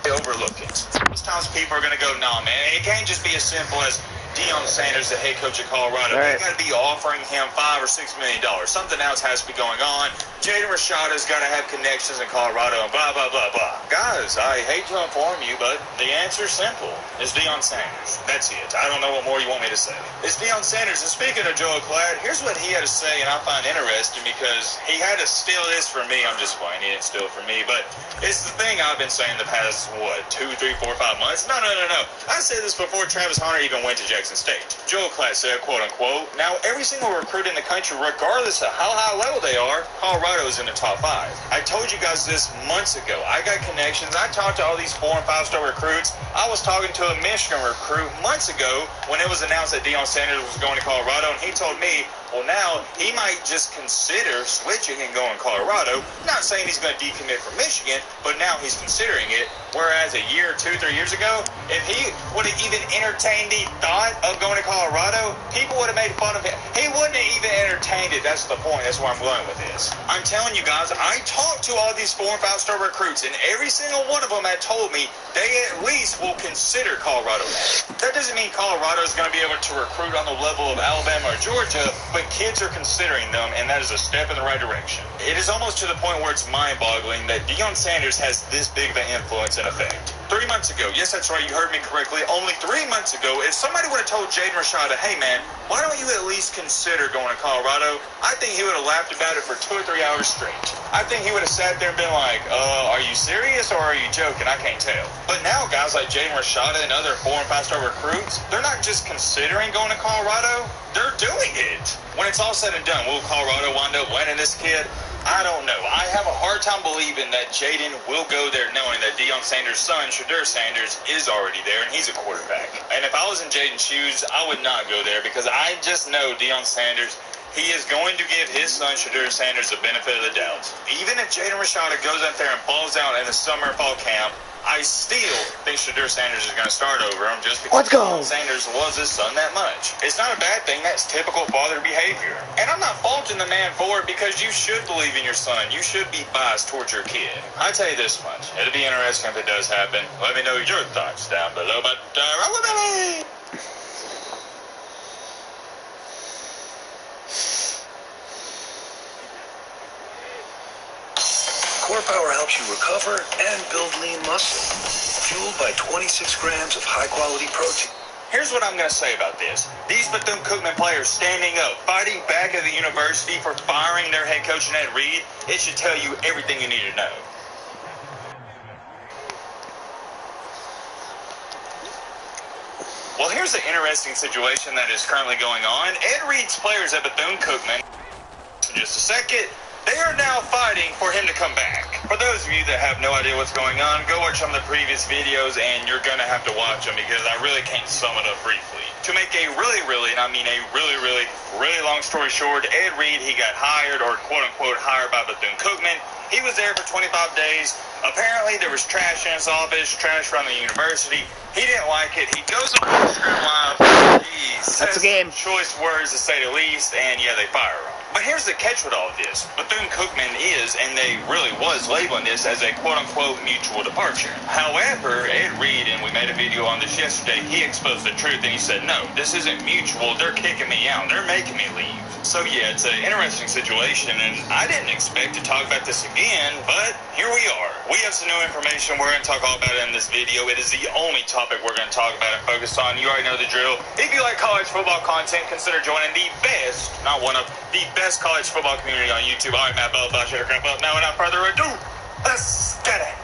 They overlook it. Sometimes people are going to go, nah, man, it can't just be as simple as Deion Sanders, the head coach of Colorado. Right. They got to be offering him $5 or $6 million. Something else has to be going on. Jaden Rashada's got to have connections in Colorado and blah, blah, blah, blah. Guys, I hate to inform you, but the answer's simple. It's Deion Sanders. That's it. I don't know what more you want me to say. It's Deion Sanders. And speaking of Joel Klatt, here's what he had to say, and I find interesting because he had to steal this from me. I'm just playing. He didn't steal it from me, but it's the thing I've been saying the past, 2, 3, 4, 5 months? No. I said this before Travis Hunter even went to Jackson State. Joel Klatt said, quote unquote, now every single recruit in the country, regardless of how high level they are, Colorado is in the top 5. I told you guys this months ago. I got connections. I talked to all these 4- and 5-star recruits. I was talking to a Michigan recruit months ago when it was announced that Deion Sanders was going to Colorado, and he told me, well, now he might just consider switching and going to Colorado. Not saying he's going to decommit from Michigan, but now he's considering it. Whereas a year, 2, 3 years ago, if he would have even entertained the thought of going to Colorado, people would have made fun of him. He wouldn't have even entertained it. That's the point. That's where I'm going with this. I'm telling you guys, I talked to all these 4- and 5-star recruits, and every single one of them had told me they at least will consider Colorado now. That doesn't mean Colorado is going to be able to recruit on the level of Alabama or Georgia, but kids are considering them, and that is a step in the right direction. It is almost to the point where it's mind-boggling that Deion Sanders has this big of an influence and effect. 3 months ago, yes, that's right, you heard me correctly, only 3 months ago, if somebody would have told Jaden Rashada, hey man, why don't you at least consider going to Colorado, I think he would have laughed about it for 2 or 3 hours straight. I think he would have sat there and been like, are you serious or are you joking? I can't tell. But now guys like Jaden Rashada and other 4- and 5-star recruits, they're not just considering going to Colorado, they're doing it. When it's all said and done, will Colorado wind up winning this kid? I don't know. I have a hard time believing that Jaden will go there knowing that Deion Sanders' son, Shedeur Sanders, is already there and he's a quarterback. And if I was in Jaden's shoes, I would not go there because I just know Deion Sanders, he is going to give his son, Shedeur Sanders, the benefit of the doubt. Even if Jaden Rashada goes out there and balls out in the summer and fall camp, I still think Shedeur Sanders is going to start over him just because Deion Sanders was his son that much. It's not a bad thing. That's typical father behavior. And I'm not faulting the man for it because you should believe in your son. You should be biased towards your kid. I tell you this much. It'll be interesting if it does happen. Let me know your thoughts down below. But roll with me! Core Power helps you recover and build lean muscle, fueled by 26 grams of high-quality protein. Here's what I'm going to say about this. These Bethune-Cookman players standing up, fighting back at the university for firing their head coach, Ned Reed, it should tell you everything you need to know. Well, here's an interesting situation that is currently going on. Ed Reed's players at Bethune-Cookman, in just a second, they are now fighting for him to come back. For those of you that have no idea what's going on, go watch some of the previous videos and you're going to have to watch them because I really can't sum it up briefly. To make a really long story short, Ed Reed, he got hired or quote-unquote hired by Bethune-Cookman. He was there for 25 days. Apparently there was trash in his office, trash from the university. He didn't like it. He goes on Instagram Live. That's a game. Choice words to say the least, and yeah, they fire him. But here's the catch with all of this. Bethune-Cookman is, and they really was, labeling this as a quote-unquote mutual departure. However, Ed Reed, and we made a video on this yesterday, he exposed the truth and he said, no, this isn't mutual. They're kicking me out. They're making me leave. So yeah, it's an interesting situation, and I didn't expect to talk about this again, but here we are. We have some new information. We're going to talk all about it in this video. It is the only topic we're going to talk about and focus on. You already know the drill. If you like college football content, consider joining the best, not one of, the best college football community on YouTube. All right, Matt Bell, shut up, crap up. Now, without further ado, let's get it.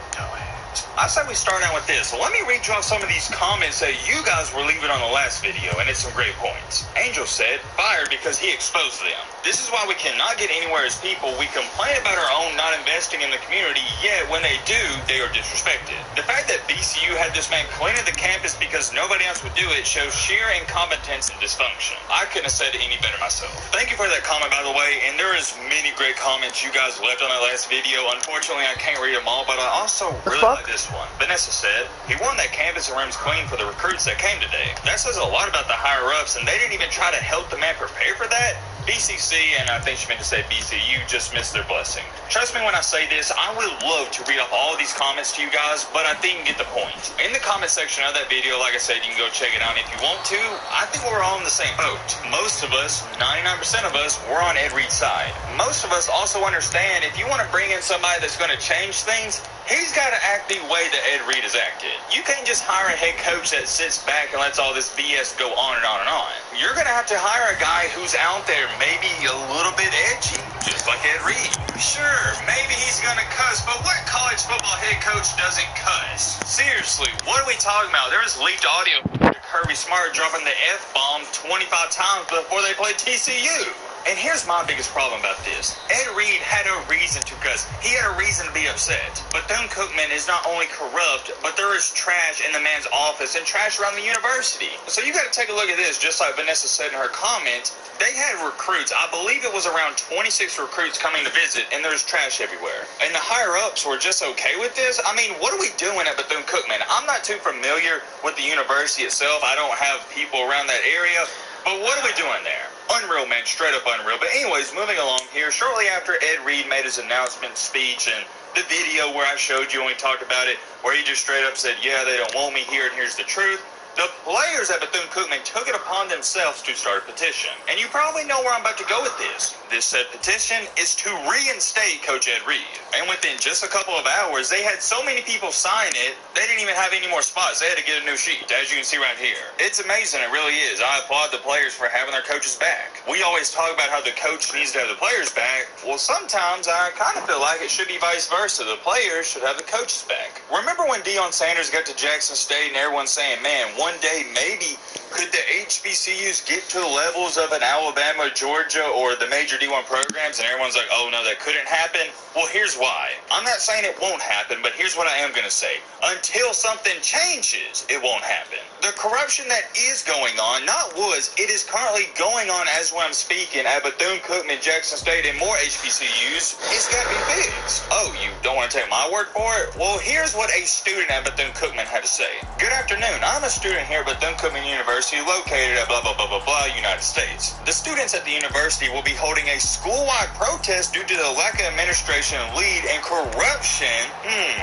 I said we start out with this. So let me read you off some of these comments that you guys were leaving on the last video, and it's some great points. Angel said, fired because he exposed them. This is why we cannot get anywhere as people. We complain about our own not investing in the community, yet when they do, they are disrespected. The fact that BCU had this man cleaning the campus because nobody else would do it shows sheer incompetence and dysfunction. I couldn't have said it any better myself. Thank you for that comment, by the way, and there is many great comments you guys left on that last video. Unfortunately, I can't read them all, but I also really like this one. Vanessa said, he won that campus and rooms clean for the recruits that came today. That says a lot about the higher-ups, and they didn't even try to help the man prepare for that. BCC, and I think she meant to say BCU, just missed their blessing. Trust me when I say this, I would love to read off all of these comments to you guys, but I think you get the point. In the comment section of that video, like I said, you can go check it out if you want to. I think we're all in the same boat. Most of us, 99% of us, we're on Ed Reed's side. Most of us also understand if you want to bring in somebody that's going to change things, he's got to act the way that Ed Reed has acted. You can't just hire a head coach that sits back and lets all this BS go on and on and on. You're going to have to hire a guy who's out there maybe a little bit edgy, just like Ed Reed. Sure, maybe he's going to cuss, but what college football head coach doesn't cuss? Seriously, what are we talking about? There was leaked audio of Kirby Smart dropping the F-bomb 25 times before they played TCU. And here's my biggest problem about this. Ed Reed had a reason to cuss. He had a reason to be upset. Bethune-Cookman is not only corrupt, but there is trash in the man's office and trash around the university. So you got to take a look at this. Just like Vanessa said in her comment, they had recruits. I believe it was around 26 recruits coming to visit, and there's trash everywhere. And the higher-ups were just okay with this? I mean, what are we doing at Bethune-Cookman? I'm not too familiar with the university itself. I don't have people around that area. But what are we doing there? Unreal, man, straight up unreal. But anyways, moving along here, shortly after Ed Reed made his announcement speech and the video where I showed you when we talked about it, where he just straight up said, yeah, they don't want me here, and here's the truth. The players at Bethune-Cookman took it upon themselves to start a petition. And you probably know where I'm about to go with this. This said petition is to reinstate Coach Ed Reed. And within just a couple of hours, they had so many people sign it, they didn't even have any more spots. They had to get a new sheet, as you can see right here. It's amazing, it really is. I applaud the players for having their coaches back. We always talk about how the coach needs to have the players back. Well, sometimes I kind of feel like it should be vice versa. The players should have the coaches back. Remember when Deion Sanders got to Jackson State and everyone's saying, man, one day maybe could the HBCUs get to the levels of an Alabama, Georgia, or the major D1 programs? And everyone's like, oh no, that couldn't happen. Well, here's why. I'm not saying it won't happen, but here's what I am going to say. Until something changes, it won't happen. The corruption that is going on, not was, it is currently going on as when I'm speaking at Bethune-Cookman, Jackson State, and more HBCUs, it's got to be fixed. Oh, you don't want to take my word for it? Well, here's what a student at Bethune-Cookman had to say. Good afternoon. I'm a student here at Bethune-Cookman University, located at blah, blah, blah, blah, blah, United States. The students at the university will be holding a school-wide protest due to the lack of administration, lead, and corruption.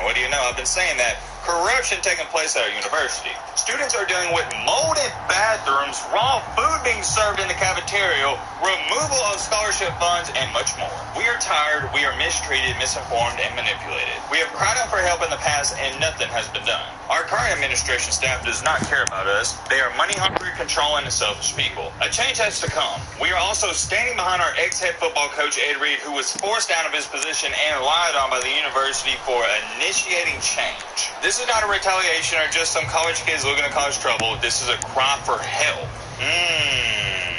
What do you know? I've been saying that. Corruption taking place at our university. Students are dealing with molded bathrooms, raw food being served in the cafeteria, removal of scholarship funds, and much more. We are tired, we are mistreated, misinformed, and manipulated. We have cried out for help in the past, and nothing has been done. Our current administration staff does not care about us. They are money-hungry, controlling, and selfish people. A change has to come. We are also standing behind our ex-head football coach, Ed Reed, who was forced out of his position and lied on by the university for initiating change. This is not a retaliation or just some college kids looking at college trouble. This is a cry for help.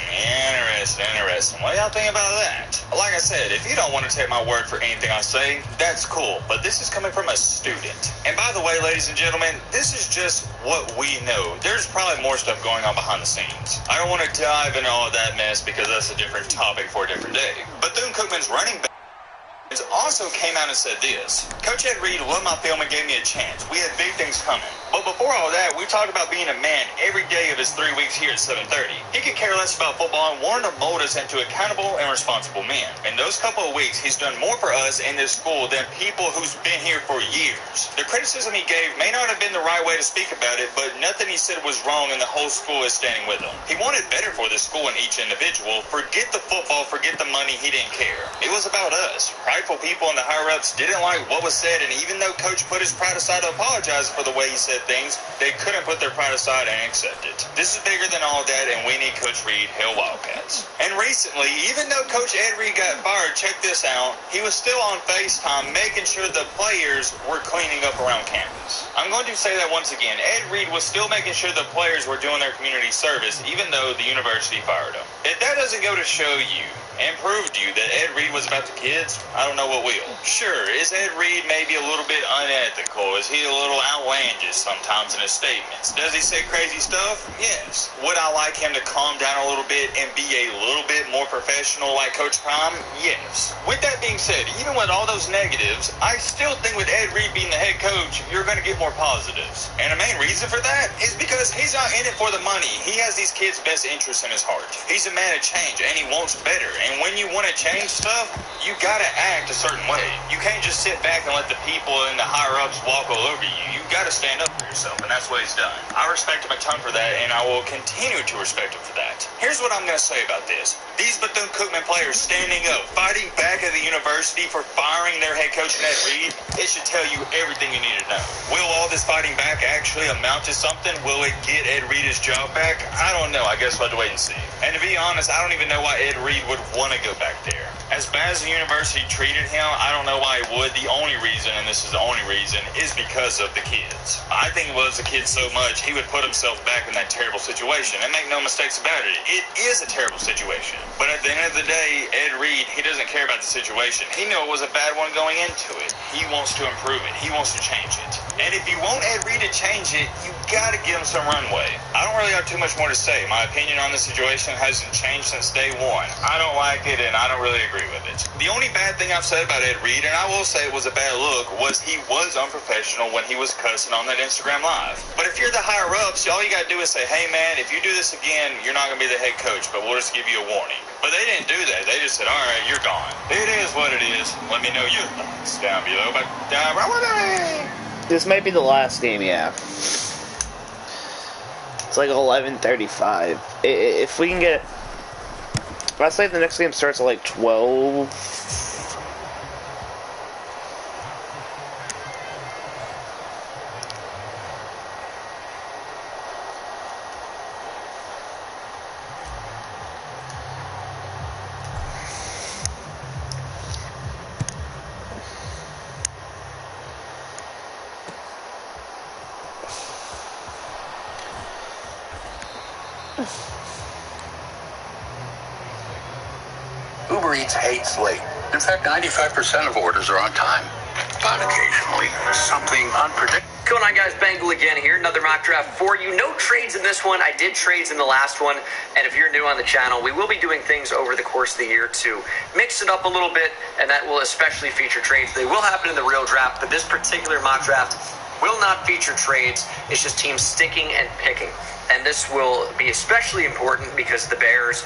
Interesting. What do y'all think about that? Like I said, if you don't want to take my word for anything I say, that's cool. But this is coming from a student. And by the way, ladies and gentlemen, this is just what we know. There's probably more stuff going on behind the scenes. I don't want to dive into all of that mess because that's a different topic for a different day. Bethune-Cookman's running back. also came out and said this: Coach Ed Reed loved my film and gave me a chance. We had big things coming. But before all that, we talked about being a man every day of his 3 weeks here at 7:30. He could care less about football and wanted to mold us into accountable and responsible men. In those couple of weeks, he's done more for us in this school than people who's been here for years. The criticism he gave may not have been the right way to speak about it, but nothing he said was wrong, and the whole school is standing with him. He wanted better for the school and each individual. Forget the football, forget the money, he didn't care. It was about us. Prideful people in the higher-ups didn't like what was said, and even though Coach put his pride aside to apologize for the way he said things, they couldn't put their pride aside and accept it. This is bigger than all that, and we need Coach Reed. Hail Wildcats. And recently, even though Coach Ed Reed got fired, check this out, he was still on FaceTime making sure the players were cleaning up around campus. I'm going to say that once again. Ed Reed was still making sure the players were doing their community service, even though the university fired him. If that doesn't go to show you and prove to you that Ed Reed was about the kids, I don't know what will. Sure, is Ed Reed maybe a little bit unethical? Is he a little outlandish sometimes in his statements? Does he say crazy stuff? Yes. Would I like him to calm down a little bit and be a little bit more professional like Coach Prime? Yes. With that being said, even with all those negatives, I still think with Ed Reed being the head coach, you're going to get more positives. And the main reason for that is because he's not in it for the money. He has these kids' best interests in his heart. He's a man of change, and he wants better. And when you want to change stuff, you got to act a certain way. You can't just sit back and let the people in the higher-ups walk all over you. You got to stand up for yourself, and that's what he's done. I respect him a ton for that, and I will continue to respect him for that. Here's what I'm going to say about this. These Bethune-Cookman players standing up, fighting back at the university for firing their head coach, Ed Reed, it should tell you everything you need to know. Will all this fighting back actually amount to something? Will it get Ed Reed his job back? I don't know. I guess we'll have to wait and see. And to be honest, I don't even know why Ed Reed would want to go back there. As bad as the university treated him, I don't know why he would. The only reason, and this is the only reason, is because of the kids. I think he loves the kids so much, he would put himself back in that terrible situation. And make no mistakes about it, it is a terrible situation. But at the end of the day, Ed Reed, he doesn't care about the situation. He knew it was a bad one going into it. He wants to improve it. He wants to change it. And if you want Ed Reed to change it, you got to give him some runway. I don't really have too much more to say. My opinion on the situation hasn't changed since day one. I don't like it, and I don't really agree with it. The only bad thing I've said about Ed Reed, and I will say it was a bad look, was he was unprofessional when he was cussing on that Instagram Live. But if you're the higher-ups, all you got to do is say, hey, man, if you do this again, you're not going to be the head coach, but we'll just give you a warning. But they didn't do that. They just said, all right, you're gone. It is what it is. Let me know your thoughts down below. But this might be the last game, yeah. It's like 11:35. If we can get... I'd say the next game starts at like 12. Uber Eats hates late. In fact, 95% of orders are on time. But occasionally, something unpredictable. What's going on, guys? Bengal again here. Another mock draft for you. No trades in this one. I did trades in the last one. And if you're new on the channel, we will be doing things over the course of the year to mix it up a little bit. And that will especially feature trades. They will happen in the real draft. But this particular mock draft will not feature trades. It's just teams sticking and picking. And this will be especially important because the Bears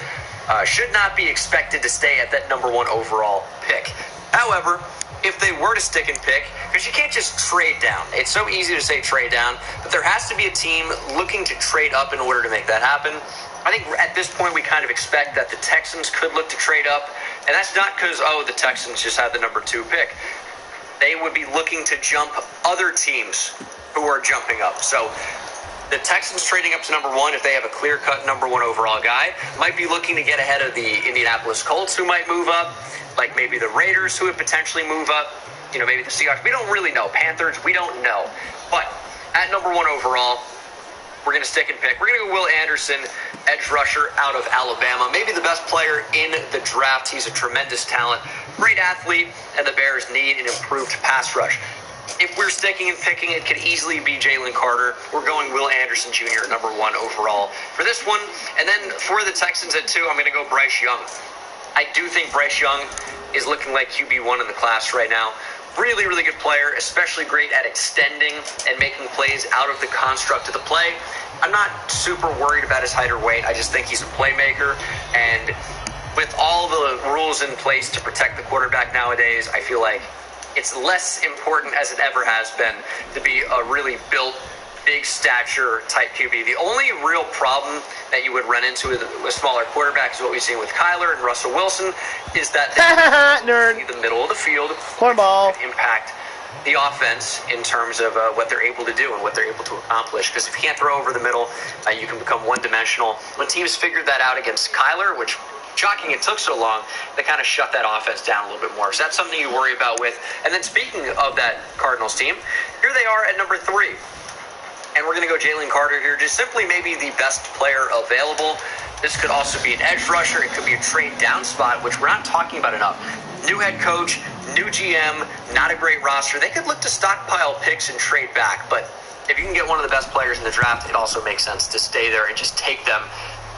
should not be expected to stay at that #1 overall pick. However, if they were to stick and pick, because you can't just trade down. It's so easy to say trade down, but there has to be a team looking to trade up in order to make that happen. I think at this point we kind of expect that the Texans could look to trade up, and that's not because, oh, the Texans just had the #2 pick. They would be looking to jump other teams who are jumping up. So the Texans trading up to #1 if they have a clear-cut #1 overall guy might be looking to get ahead of the Indianapolis Colts, who might move up, like maybe the Raiders, who would potentially move up, you know, maybe the Seahawks. We don't really know. Panthers, we don't know. But at #1 overall, we're going to stick and pick. We're going to go Will Anderson, edge rusher out of Alabama. Maybe the best player in the draft. He's a tremendous talent, great athlete, and the Bears need an improved pass rush. If we're sticking and picking, it could easily be Jalen Carter. We're going Will Anderson Jr. #1 overall for this one. And then for the Texans at 2, I'm going to go Bryce Young. I do think Bryce Young is looking like QB1 in the class right now. Really, really good player, especially great at extending and making plays out of the construct of the play. I'm not super worried about his height or weight. I just think he's a playmaker. And with all the rules in place to protect the quarterback nowadays, I feel like it's less important as it ever has been to be a really built, big stature type QB. The only real problem that you would run into with smaller quarterbacks is what we've seen with Kyler and Russell Wilson is that they the middle of the field cornball impact the offense in terms of what they're able to do and what they're able to accomplish. Because if you can't throw over the middle, you can become one-dimensional. When teams figured that out against Kyler, which shocking it took so long, they kind of shut that offense down a little bit more. So that's something you worry about with. And then speaking of that Cardinals team, here they are at number 3. And we're going to go Jalen Carter here, just simply maybe the best player available. This could also be an edge rusher. It could be a trade down spot, which we're not talking about enough. New head coach, new GM, not a great roster. They could look to stockpile picks and trade back. But if you can get one of the best players in the draft, it also makes sense to stay there and just take them.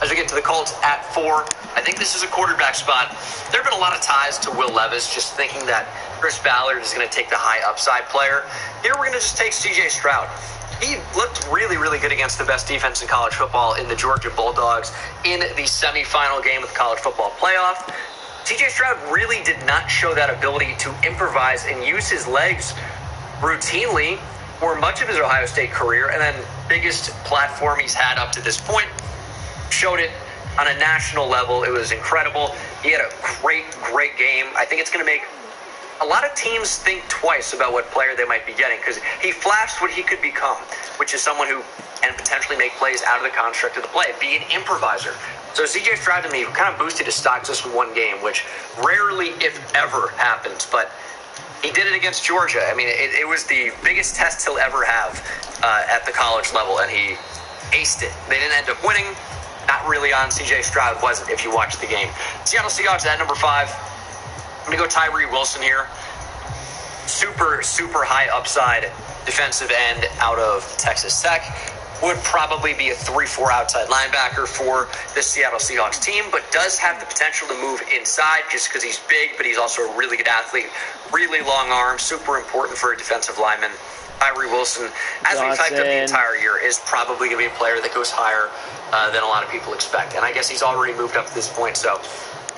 As we get to the Colts at 4, I think this is a quarterback spot. There have been a lot of ties to Will Levis, just thinking that Chris Ballard is going to take the high upside player. Here we're going to just take C.J. Stroud. He looked really, really good against the best defense in college football in the Georgia Bulldogs in the semifinal game of the college football playoff. C.J. Stroud really did not show that ability to improvise and use his legs routinely for much of his Ohio State career, and then biggest platform he's had up to this point. Showed it on a national level. It was incredible. He had a great, great game. I think it's going to make a lot of teams think twice about what player they might be getting because he flashed what he could become, which is someone who can potentially make plays out of the construct of the play, be an improviser. So C.J. Stroud to me kind of boosted his stock just in one game, which rarely, if ever, happens. But he did it against Georgia. I mean, it was the biggest test he'll ever have at the college level, and he aced it. They didn't end up winning. Not really on C.J. Stroud, was it, if you watched the game. Seattle Seahawks at number 5. I'm going to go Tyree Wilson here. Super, super high upside defensive end out of Texas Tech. Would probably be a 3-4 outside linebacker for the Seattle Seahawks team, but does have the potential to move inside just because he's big, but he's also a really good athlete. Really long arm, super important for a defensive lineman. Tyree Wilson, as we typed up the entire year, is probably going to be a player that goes higher than a lot of people expect. And I guess he's already moved up to this point, so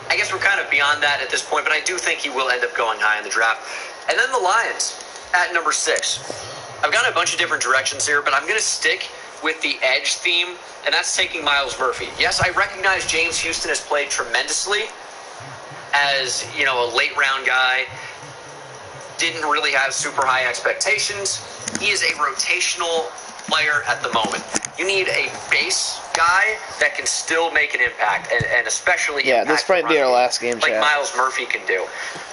I guess we're kind of beyond that at this point, but I do think he will end up going high in the draft. And then the Lions at number 6. I've gone a bunch of different directions here, but I'm going to stick with the edge theme, and that's taking Myles Murphy. Yes, I recognize James Houston has played tremendously as, you know, a late-round guy. Didn't really have super high expectations. He is a rotational player at the moment. You need a base guy that can still make an impact, and especially this might be our last game, like Myles Murphy can do.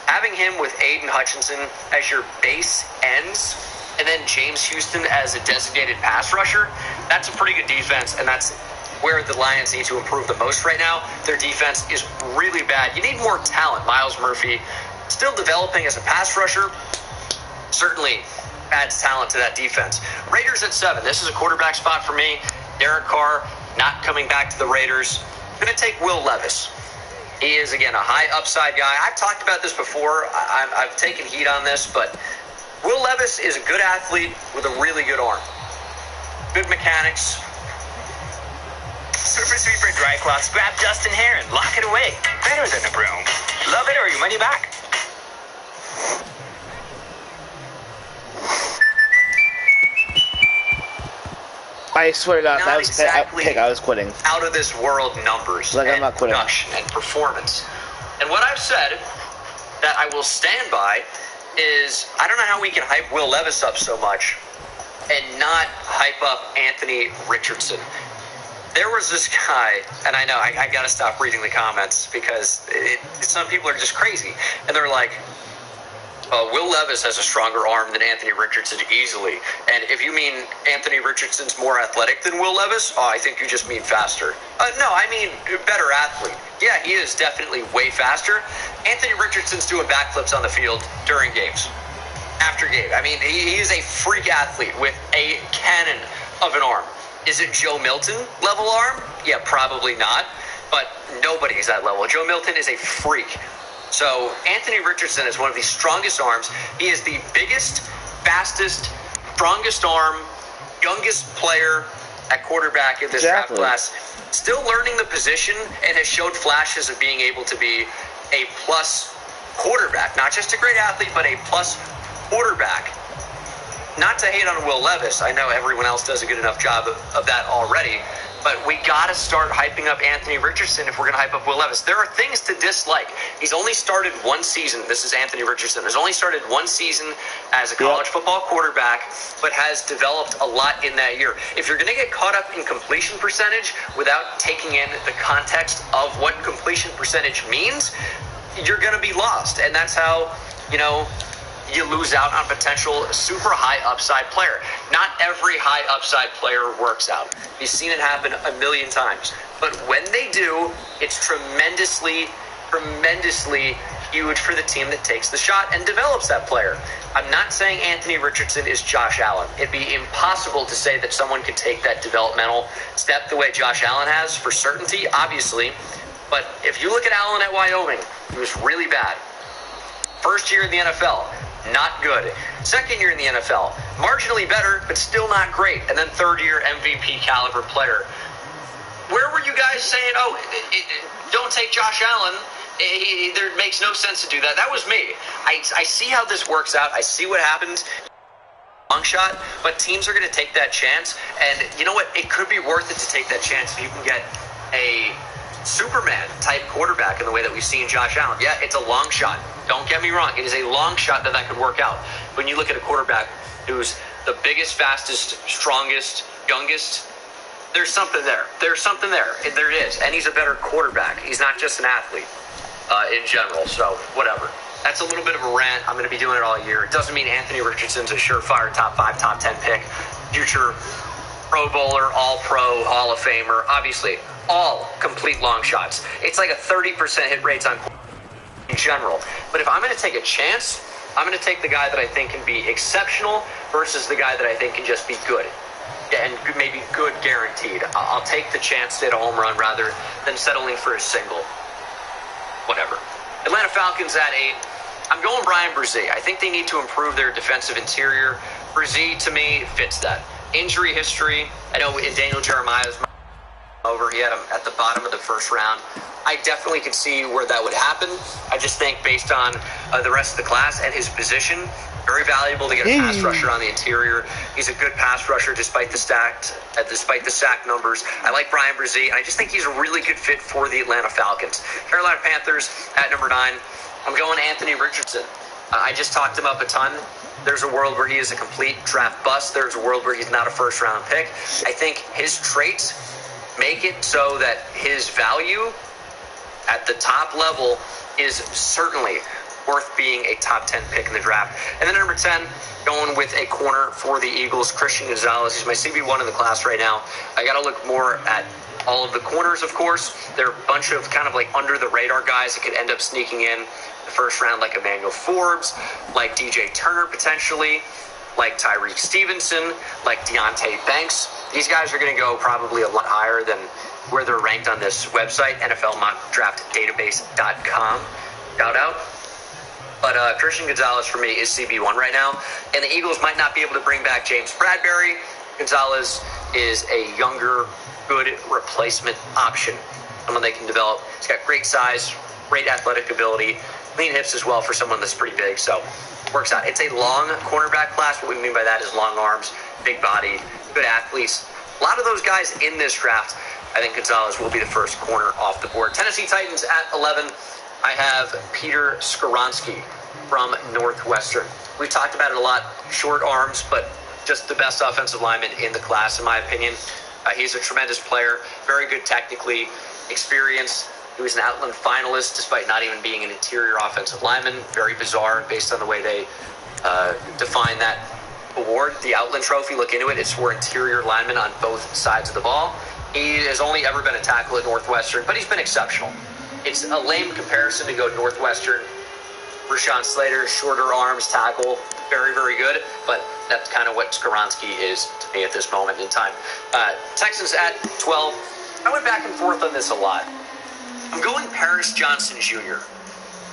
Having him with Aiden Hutchinson as your base ends, and then James Houston as a designated pass rusher, that's a pretty good defense, and that's where the Lions need to improve the most right now. Their defense is really bad. You need more talent. Myles Murphy, still developing as a pass rusher, certainly adds talent to that defense. Raiders at 7. This is a quarterback spot for me. Derek Carr not coming back to the Raiders. I'm going to take Will Levis. He is, again, a high upside guy. I've talked about this before. I've taken heat on this, but Will Levis is a good athlete with a really good arm. Good mechanics. Surface Sweeper Dry Cloths, grab Dustin Hair and lock it away. Better than a broom. Love it or your money back. I swear to God, that was exactly I was quitting. Out of this world numbers, like I'm not quitting. Production and performance. And what I've said that I will stand by is I don't know how we can hype Will Levis up so much and not hype up Anthony Richardson. There was this guy, and I know I got to stop reading the comments because some people are just crazy, and they're like, Will Levis has a stronger arm than Anthony Richardson easily. And if you mean Anthony Richardson's more athletic than Will Levis, I think you just mean faster. No, I mean better athlete. Yeah, he is definitely way faster. Anthony Richardson's doing backflips on the field during games, after game. I mean, he is a freak athlete with a cannon of an arm. Is it Joe Milton level arm? Yeah, probably not. but nobody is that level. Joe Milton is a freak. So Anthony Richardson is one of the strongest arms. He is the biggest, fastest, strongest arm, youngest player at quarterback in this draft class. Still learning the position and has showed flashes of being able to be a plus quarterback. Not just a great athlete, but a plus quarterback. Not to hate on Will Levis. I know everyone else does a good enough job of that already. But we got to start hyping up Anthony Richardson if we're going to hype up Will Levis. There are things to dislike. He's only started one season. This is Anthony Richardson. He's only started one season as a college football quarterback, but has developed a lot in that year. If you're going to get caught up in completion percentage without taking in the context of what completion percentage means, you're going to be lost. And that's how, you lose out on potential super high upside player. Not every high upside player works out. You've seen it happen a million times. But when they do, it's tremendously huge for the team that takes the shot and develops that player. I'm not saying Anthony Richardson is Josh Allen. It'd be impossible to say that someone could take that developmental step the way Josh Allen has for certainty, obviously. But if you look at Allen at Wyoming, he was really bad. First year in the NFL, not good. Second year in the NFL, marginally better, but still not great. And then third year MVP caliber player. Where were you guys saying, don't take Josh Allen? There makes no sense to do that. That was me. I see how this works out. I see what happens. Long shot, but teams are going to take that chance. And you know what? It could be worth it to take that chance if you can get a Superman type quarterback in the way that we've seen Josh Allen. Yeah, it's a long shot. Don't get me wrong. It is a long shot that could work out. When you look at a quarterback who's the biggest, fastest, strongest, youngest, there's something there. There's something there. There it is. And he's a better quarterback. He's not just an athlete in general. So whatever. That's a little bit of a rant. I'm going to be doing it all year. It doesn't mean Anthony Richardson's a surefire top 5, top 10 pick. Future Pro Bowler, All-Pro, Hall of Famer. Obviously, all complete long shots. It's like a 30% hit rates on in general. But if I'm going to take a chance, I'm going to take the guy that I think can be exceptional versus the guy that I think can just be good. And maybe good guaranteed. I'll take the chance to hit a home run rather than settling for a single. Whatever. Atlanta Falcons at 8. I'm going Brian Brzee. I think they need to improve their defensive interior. Brzee, to me, fits that. Injury history. I know in Daniel Jeremiah's over, he had him at the bottom of the first round. I definitely could see where that would happen. I just think based on the rest of the class and his position, very valuable to get a pass rusher on the interior. He's a good pass rusher despite the sack numbers. I like Brian Brzee. I just think he's a really good fit for the Atlanta Falcons. Carolina Panthers at number 9. I'm going Anthony Richardson. I just talked him up a ton. There's a world where he is a complete draft bust. There's a world where he's not a first-round pick. I think his traits make it so that his value at the top level is certainly worth being a top 10 pick in the draft. And then number 10, going with a corner for the Eagles, Christian Gonzalez. He's my CB1 in the class right now. I got to look more at all of the corners, of course. There are a bunch of kind of like under-the-radar guys that could end up sneaking in the first round, like Emmanuel Forbes, like DJ Turner potentially, like Tyreek Stevenson, like Deontay Banks. These guys are going to go probably a lot higher than where they're ranked on this website, NFLmockdraftdatabase.com. Shout out. But Christian Gonzalez for me is CB1 right now. And the Eagles might not be able to bring back James Bradbury. Gonzalez is a younger, good replacement option. Someone they can develop. He's got great size, great athletic ability, clean hips as well for someone that's pretty big. So works out. It's a long cornerback class. What we mean by that is long arms, big body, good athletes. A lot of those guys in this draft. I think Gonzalez will be the first corner off the board. Tennessee Titans at 11. I have Peter Skoronski from Northwestern. We've talked about it a lot. Short arms, but just the best offensive lineman in the class, in my opinion. He's a tremendous player, very good technically, experienced. He was an Outland finalist despite not even being an interior offensive lineman. Very bizarre based on the way they define that award. The Outland Trophy, look into it. It's for interior linemen on both sides of the ball. He has only ever been a tackle at Northwestern, but he's been exceptional. It's a lame comparison to go Northwestern. Rashawn Slater, shorter arms, tackle, very, very good, but that's kind of what Skoronski is to me at this moment in time. Texans at 12. I went back and forth on this a lot. I'm going Paris Johnson Jr.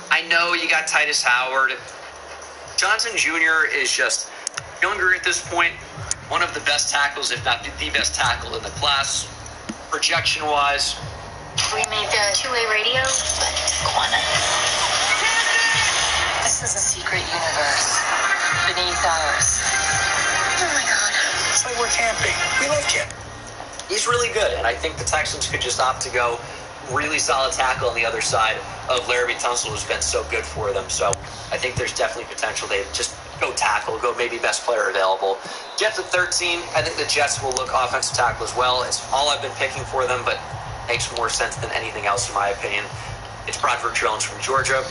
I know you got Titus Howard. Johnson Jr. is just younger at this point. One of the best tackles, if not the best tackle in the class. Projection-wise. We made the two-way radio, but quantum. This is a secret universe beneath ours. Oh my God. It's like we're camping. We love camping. He's really good, and I think the Texans could just opt to go really solid tackle on the other side of Laramie Tunsil, who's been so good for them. So I think there's definitely potential. They just go tackle, go maybe best player available. Jets at 13. I think the Jets will look offensive tackle as well. It's all I've been picking for them, but makes more sense than anything else in my opinion. It's Broderick Jones from Georgia.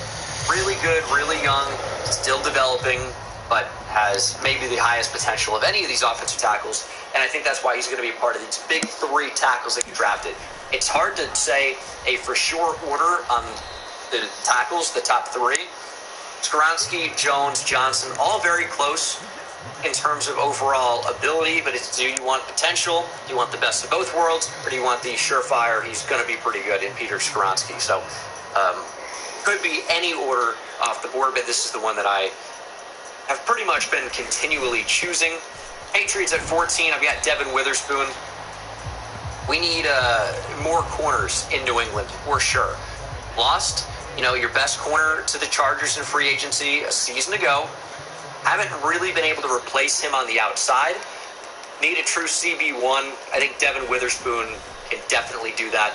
Really good, really young, still developing, but has maybe the highest potential of any of these offensive tackles. And I think that's why he's going to be a part of these big three tackles that get drafted. It's hard to say a for sure order on the tackles, the top three. Skoronski, Jones, Johnson, all very close in terms of overall ability, but it's, do you want potential? Do you want the best of both worlds? Or do you want the surefire, he's going to be pretty good in Peter Skoronski? So, could be any order off the board, but this is the one that I have pretty much been continually choosing. Patriots at 14, I've got Devin Witherspoon. We need more corners in New England, for sure. Lost, your best corner to the Chargers in free agency a season ago. Haven't really been able to replace him on the outside. Need a true CB1. I think Devin Witherspoon can definitely do that.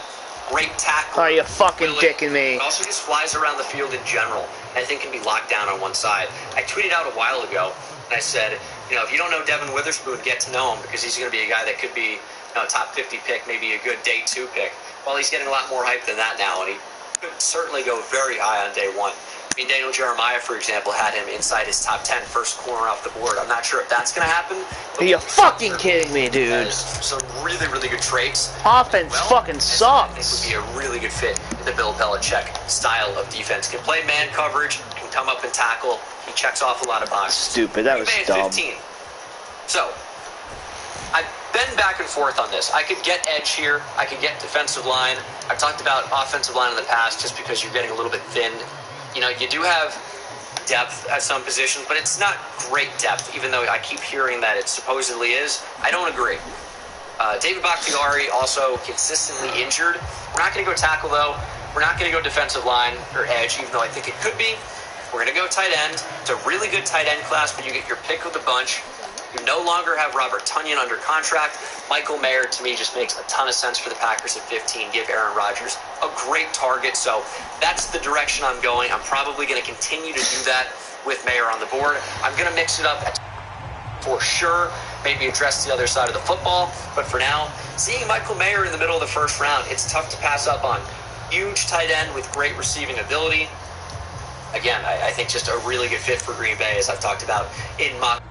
Great tackle. Are you fucking dicking me? Also just flies around the field in general. I think can be locked down on one side. I tweeted out a while ago, and I said, if you don't know Devin Witherspoon, get to know him, because he's going to be a guy that could be a top 50 pick, maybe a good day 2 pick. Well, he's getting a lot more hype than that now, and he could certainly go very high on day 1. Daniel Jeremiah, for example, had him inside his top 10, first corner off the board. I'm not sure if that's going to happen. Are you fucking kidding me, dude? Some really, really good traits. Offense fucking sucks. I think would be a really good fit in the Bill Belichick style of defense. Can play man coverage, can come up and tackle. He checks off a lot of boxes. Stupid. That was dumb. 15. So, I've been back and forth on this. I could get edge here. I could get defensive line. I've talked about offensive line in the past just because you're getting a little bit thin. You do have depth at some positions, but it's not great depth, even though I keep hearing that it supposedly is. I don't agree. David Bakhtiari also consistently injured. We're not going to go tackle, though. We're not going to go defensive line or edge, even though I think it could be. We're going to go tight end. It's a really good tight end class, but you get your pick of the bunch. You no longer have Robert Tonyan under contract. Michael Mayer, to me, just makes a ton of sense for the Packers at 15. Give Aaron Rodgers a great target. So that's the direction I'm going. I'm probably going to continue to do that with Mayer on the board. I'm going to mix it up for sure. Maybe address the other side of the football. But for now, seeing Michael Mayer in the middle of the first round, it's tough to pass up on. Huge tight end with great receiving ability. Again, I think just a really good fit for Green Bay, as I've talked about in mock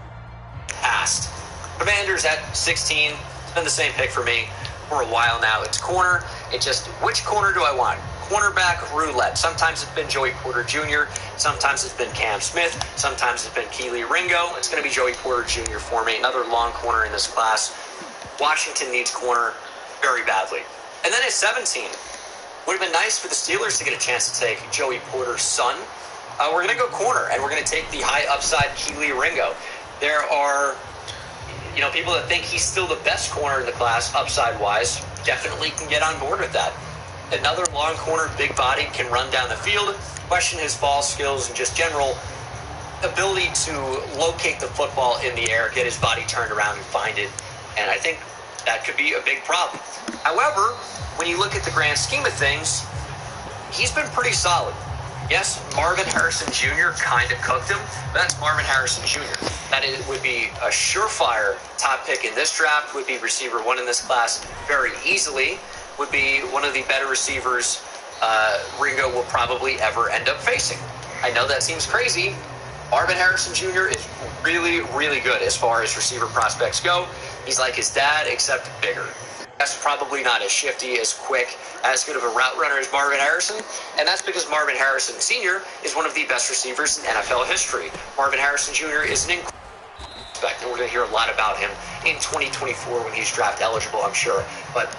past. Commanders at 16. It's been the same pick for me for a while now. It's corner. It's just, which corner do I want? Cornerback roulette. Sometimes it's been Joey Porter Jr. Sometimes it's been Cam Smith. Sometimes it's been Keely Ringo. It's going to be Joey Porter Jr. for me. Another long corner in this class. Washington needs corner very badly. And then at 17, would have been nice for the Steelers to get a chance to take Joey Porter's son. We're going to go corner, and we're going to take the high upside Keely Ringo. There are, people that think he's still the best corner in the class, upside-wise. Definitely can get on board with that. Another long corner, big body, can run down the field. Question his ball skills and just general ability to locate the football in the air, get his body turned around and find it. And I think that could be a big problem. However, when you look at the grand scheme of things, he's been pretty solid. Yes, Marvin Harrison Jr. kind of cooked him, but that's Marvin Harrison Jr. That would be a surefire top pick in this draft, would be receiver 1 in this class very easily, would be one of the better receivers Ringo will probably ever end up facing. I know that seems crazy. Marvin Harrison Jr. is really, really good as far as receiver prospects go. He's like his dad, except bigger. That's probably not as shifty, as quick, as good of a route runner as Marvin Harrison, and that's because Marvin Harrison Sr. is one of the best receivers in NFL history. Marvin Harrison Jr. is an incredible prospect, and we're going to hear a lot about him in 2024 when he's draft eligible, I'm sure. But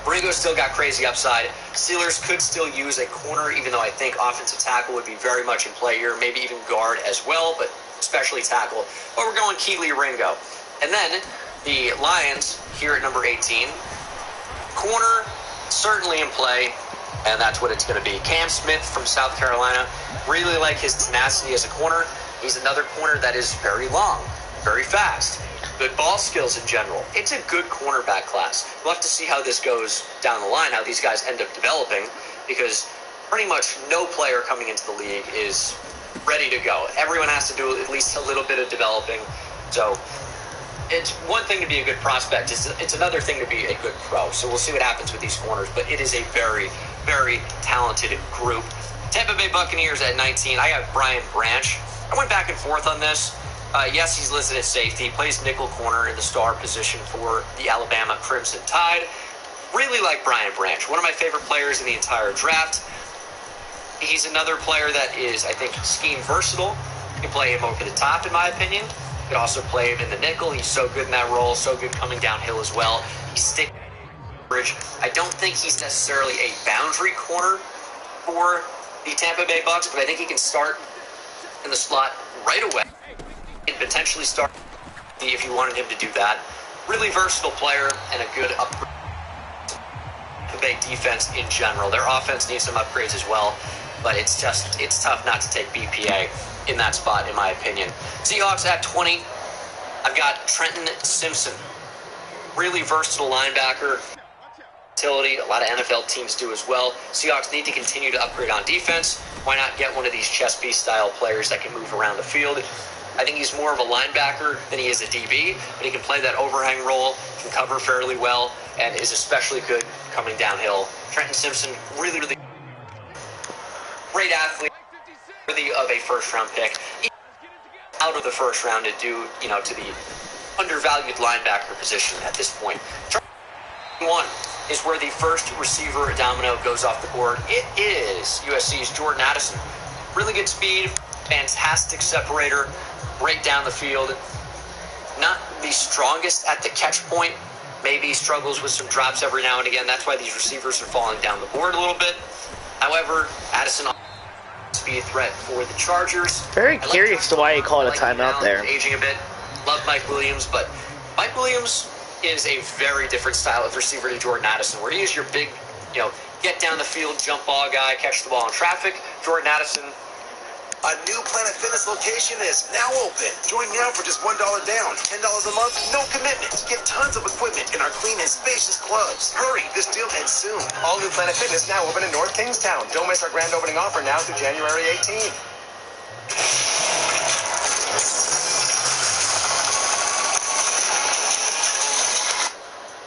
Ringo's still got crazy upside. Steelers could still use a corner, even though I think offensive tackle would be very much in play here, maybe even guard as well, but especially tackle. But we're going Keeley Ringo. And then the Lions here at number 18. Corner, certainly in play, and that's what it's going to be. Cam Smith from South Carolina. Really like his tenacity as a corner. He's another corner that is very long, very fast. Good ball skills in general. It's a good cornerback class. We'll have to see how this goes down the line, how these guys end up developing, because pretty much no player coming into the league is ready to go. Everyone has to do at least a little bit of developing. So it's one thing to be a good prospect. It's another thing to be a good pro. So we'll see what happens with these corners, but it is a very, very talented group. Tampa Bay Buccaneers at 19. I got Brian Branch. I went back and forth on this. Yes, he's listed as safety. Plays nickel corner in the star position for the Alabama Crimson Tide. Really like Brian Branch. One of my favorite players in the entire draft. He's another player that is, I think, scheme versatile. You can play him over the top, in my opinion. You can also play him in the nickel. He's so good in that role. So good coming downhill as well. He's stick coverage. I don't think he's necessarily a boundary corner for the Tampa Bay Bucs, but I think he can start in the slot right away. And potentially start if you wanted him to do that. Really versatile player and a good upgrade to the Bay defense in general. Their offense needs some upgrades as well, but it's tough not to take BPA in that spot, in my opinion. Seahawks at 20. I've got Trenton Simpson. Really versatile linebacker. Utility. A lot of NFL teams do as well. Seahawks need to continue to upgrade on defense. Why not get one of these chess piece style players that can move around the field? I think he's more of a linebacker than he is a DB, but he can play that overhang role, can cover fairly well, and is especially good coming downhill. Trenton Simpson, really, really great athlete, worthy of a first-round pick. Out of the first round to do, to the undervalued linebacker position at this point. 1 is where the first receiver domino goes off the board. It is USC's Jordan Addison. Really good speed, fantastic separator, right down the field. Not the strongest at the catch point. Maybe struggles with some drops every now and again. That's why these receivers are falling down the board a little bit. However, Addison speed threat for the Chargers. Very curious to why you call it a timeout there. Aging a bit. Love Mike Williams, but Mike Williams is a very different style of receiver to Jordan Addison, where he is your big, get down the field, jump ball guy, catch the ball in traffic. Jordan Addison. A new Planet Fitness location is now open. Join now for just $1 down, $10 a month, no commitment. Get tons of equipment in our clean and spacious clubs. Hurry, this deal ends soon. All new Planet Fitness now open in North Kingstown. Don't miss our grand opening offer now through January 18th.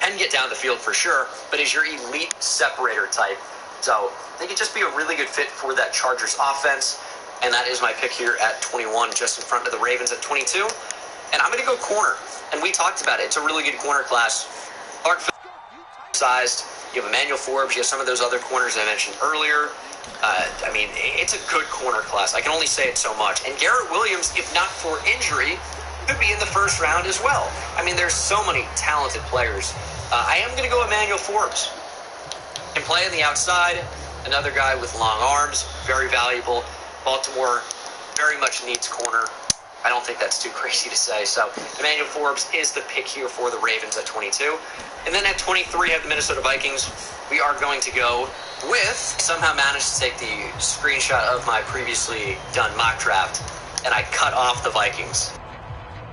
Can get down the field for sure, but is your elite separator type. So they could just be a really good fit for that Chargers offense. And that is my pick here at 21, just in front of the Ravens at 22. And I'm going to go corner. And we talked about it. It's a really good corner class. Sized. You have Emmanuel Forbes. You have some of those other corners I mentioned earlier. It's a good corner class. I can only say it so much. And Garrett Williams, if not for injury, could be in the first round as well. There's so many talented players. I am going to go Emmanuel Forbes. Can play on the outside. Another guy with long arms. Very valuable. Baltimore very much needs corner. I don't think that's too crazy to say. So Emmanuel Forbes is the pick here for the Ravens at 22. And then at 23, I have the Minnesota Vikings. We are going to go with, somehow managed to take the screenshot of my previously done mock draft, and I cut off the Vikings.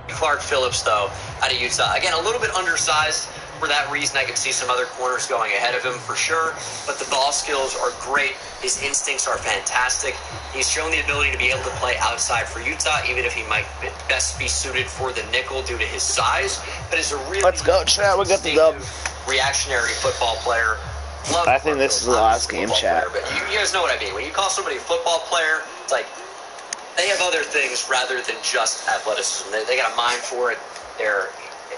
Clark Phillips, though, out of Utah. Again, a little bit undersized. For that reason, I could see some other corners going ahead of him for sure, but the ball skills are great. His instincts are fantastic. He's shown the ability to be able to play outside for Utah, even if he might best be suited for the nickel due to his size. But is a really Let's go, chat. We got the dub. Reactionary football player. I think this is the last game, chat. But you guys know what I mean. When you call somebody a football player, it's like they have other things rather than just athleticism. They got a mind for it. They're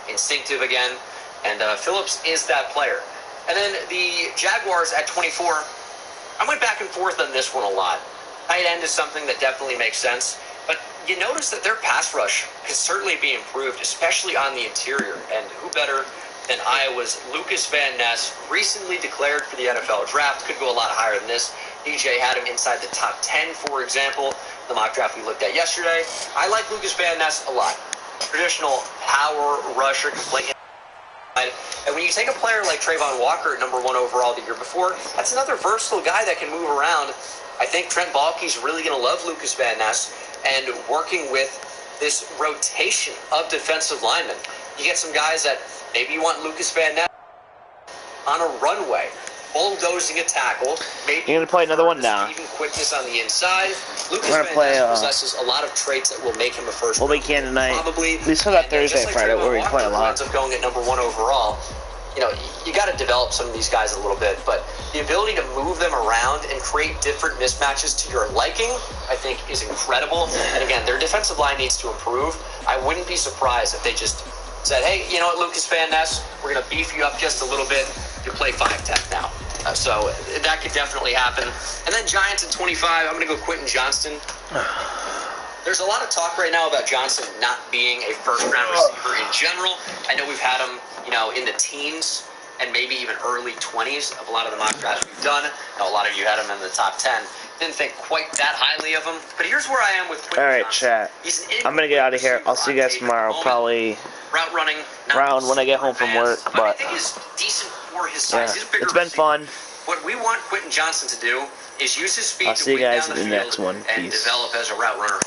instinctive again. And Phillips is that player. And then the Jaguars at 24. I went back and forth on this one a lot. Tight end is something that definitely makes sense. But you notice that their pass rush can certainly be improved, especially on the interior. And who better than Iowa's Lucas Van Ness, recently declared for the NFL draft. Could go a lot higher than this. DJ had him inside the top 10, for example, the mock draft we looked at yesterday. I like Lucas Van Ness a lot. Traditional power rusher, can play. And when you take a player like Trayvon Walker at number 1 overall the year before, that's another versatile guy that can move around. I think Trent Baalke's really going to love Lucas Van Ness, and working with this rotation of defensive linemen. You get some guys that maybe you want Lucas Van Ness on a runway, bulldozing a tackle. Maybe you're going to play another one now. Speed and quickness on the inside. Lucas Van Ness possesses a lot of traits that will make him a first. We'll be can tonight. Probably. We still got Thursday and Friday where we play a lot. Ends up going at number 1 overall. You know, you got to develop some of these guys a little bit, but the ability to move them around and create different mismatches to your liking, I think, is incredible. And again, their defensive line needs to improve. I wouldn't be surprised if they just said, hey, you know what, Lucas Van Ness, we're going to beef you up just a little bit. You play 5-10 now. So that could definitely happen. And then Giants at 25, I'm going to go Quentin Johnston. There's a lot of talk right now about Johnson not being a first-round receiver in general. I know we've had him, you know, in the teens and maybe even early 20s of a lot of the mock drafts we've done. I know a lot of you had him in the top 10. Didn't think quite that highly of him. But here's where I am with Quentin Johnson. All right, chat. I'm going to get out of here. I'll see you guys tomorrow, probably route running, around when I get home from work. But I think he's decent for his size. Yeah, He's a bigger it's been fun. What we want Quentin Johnson to do is use his speed I'll to see you win guys down in the the field next one. and Peace. develop as a route runner.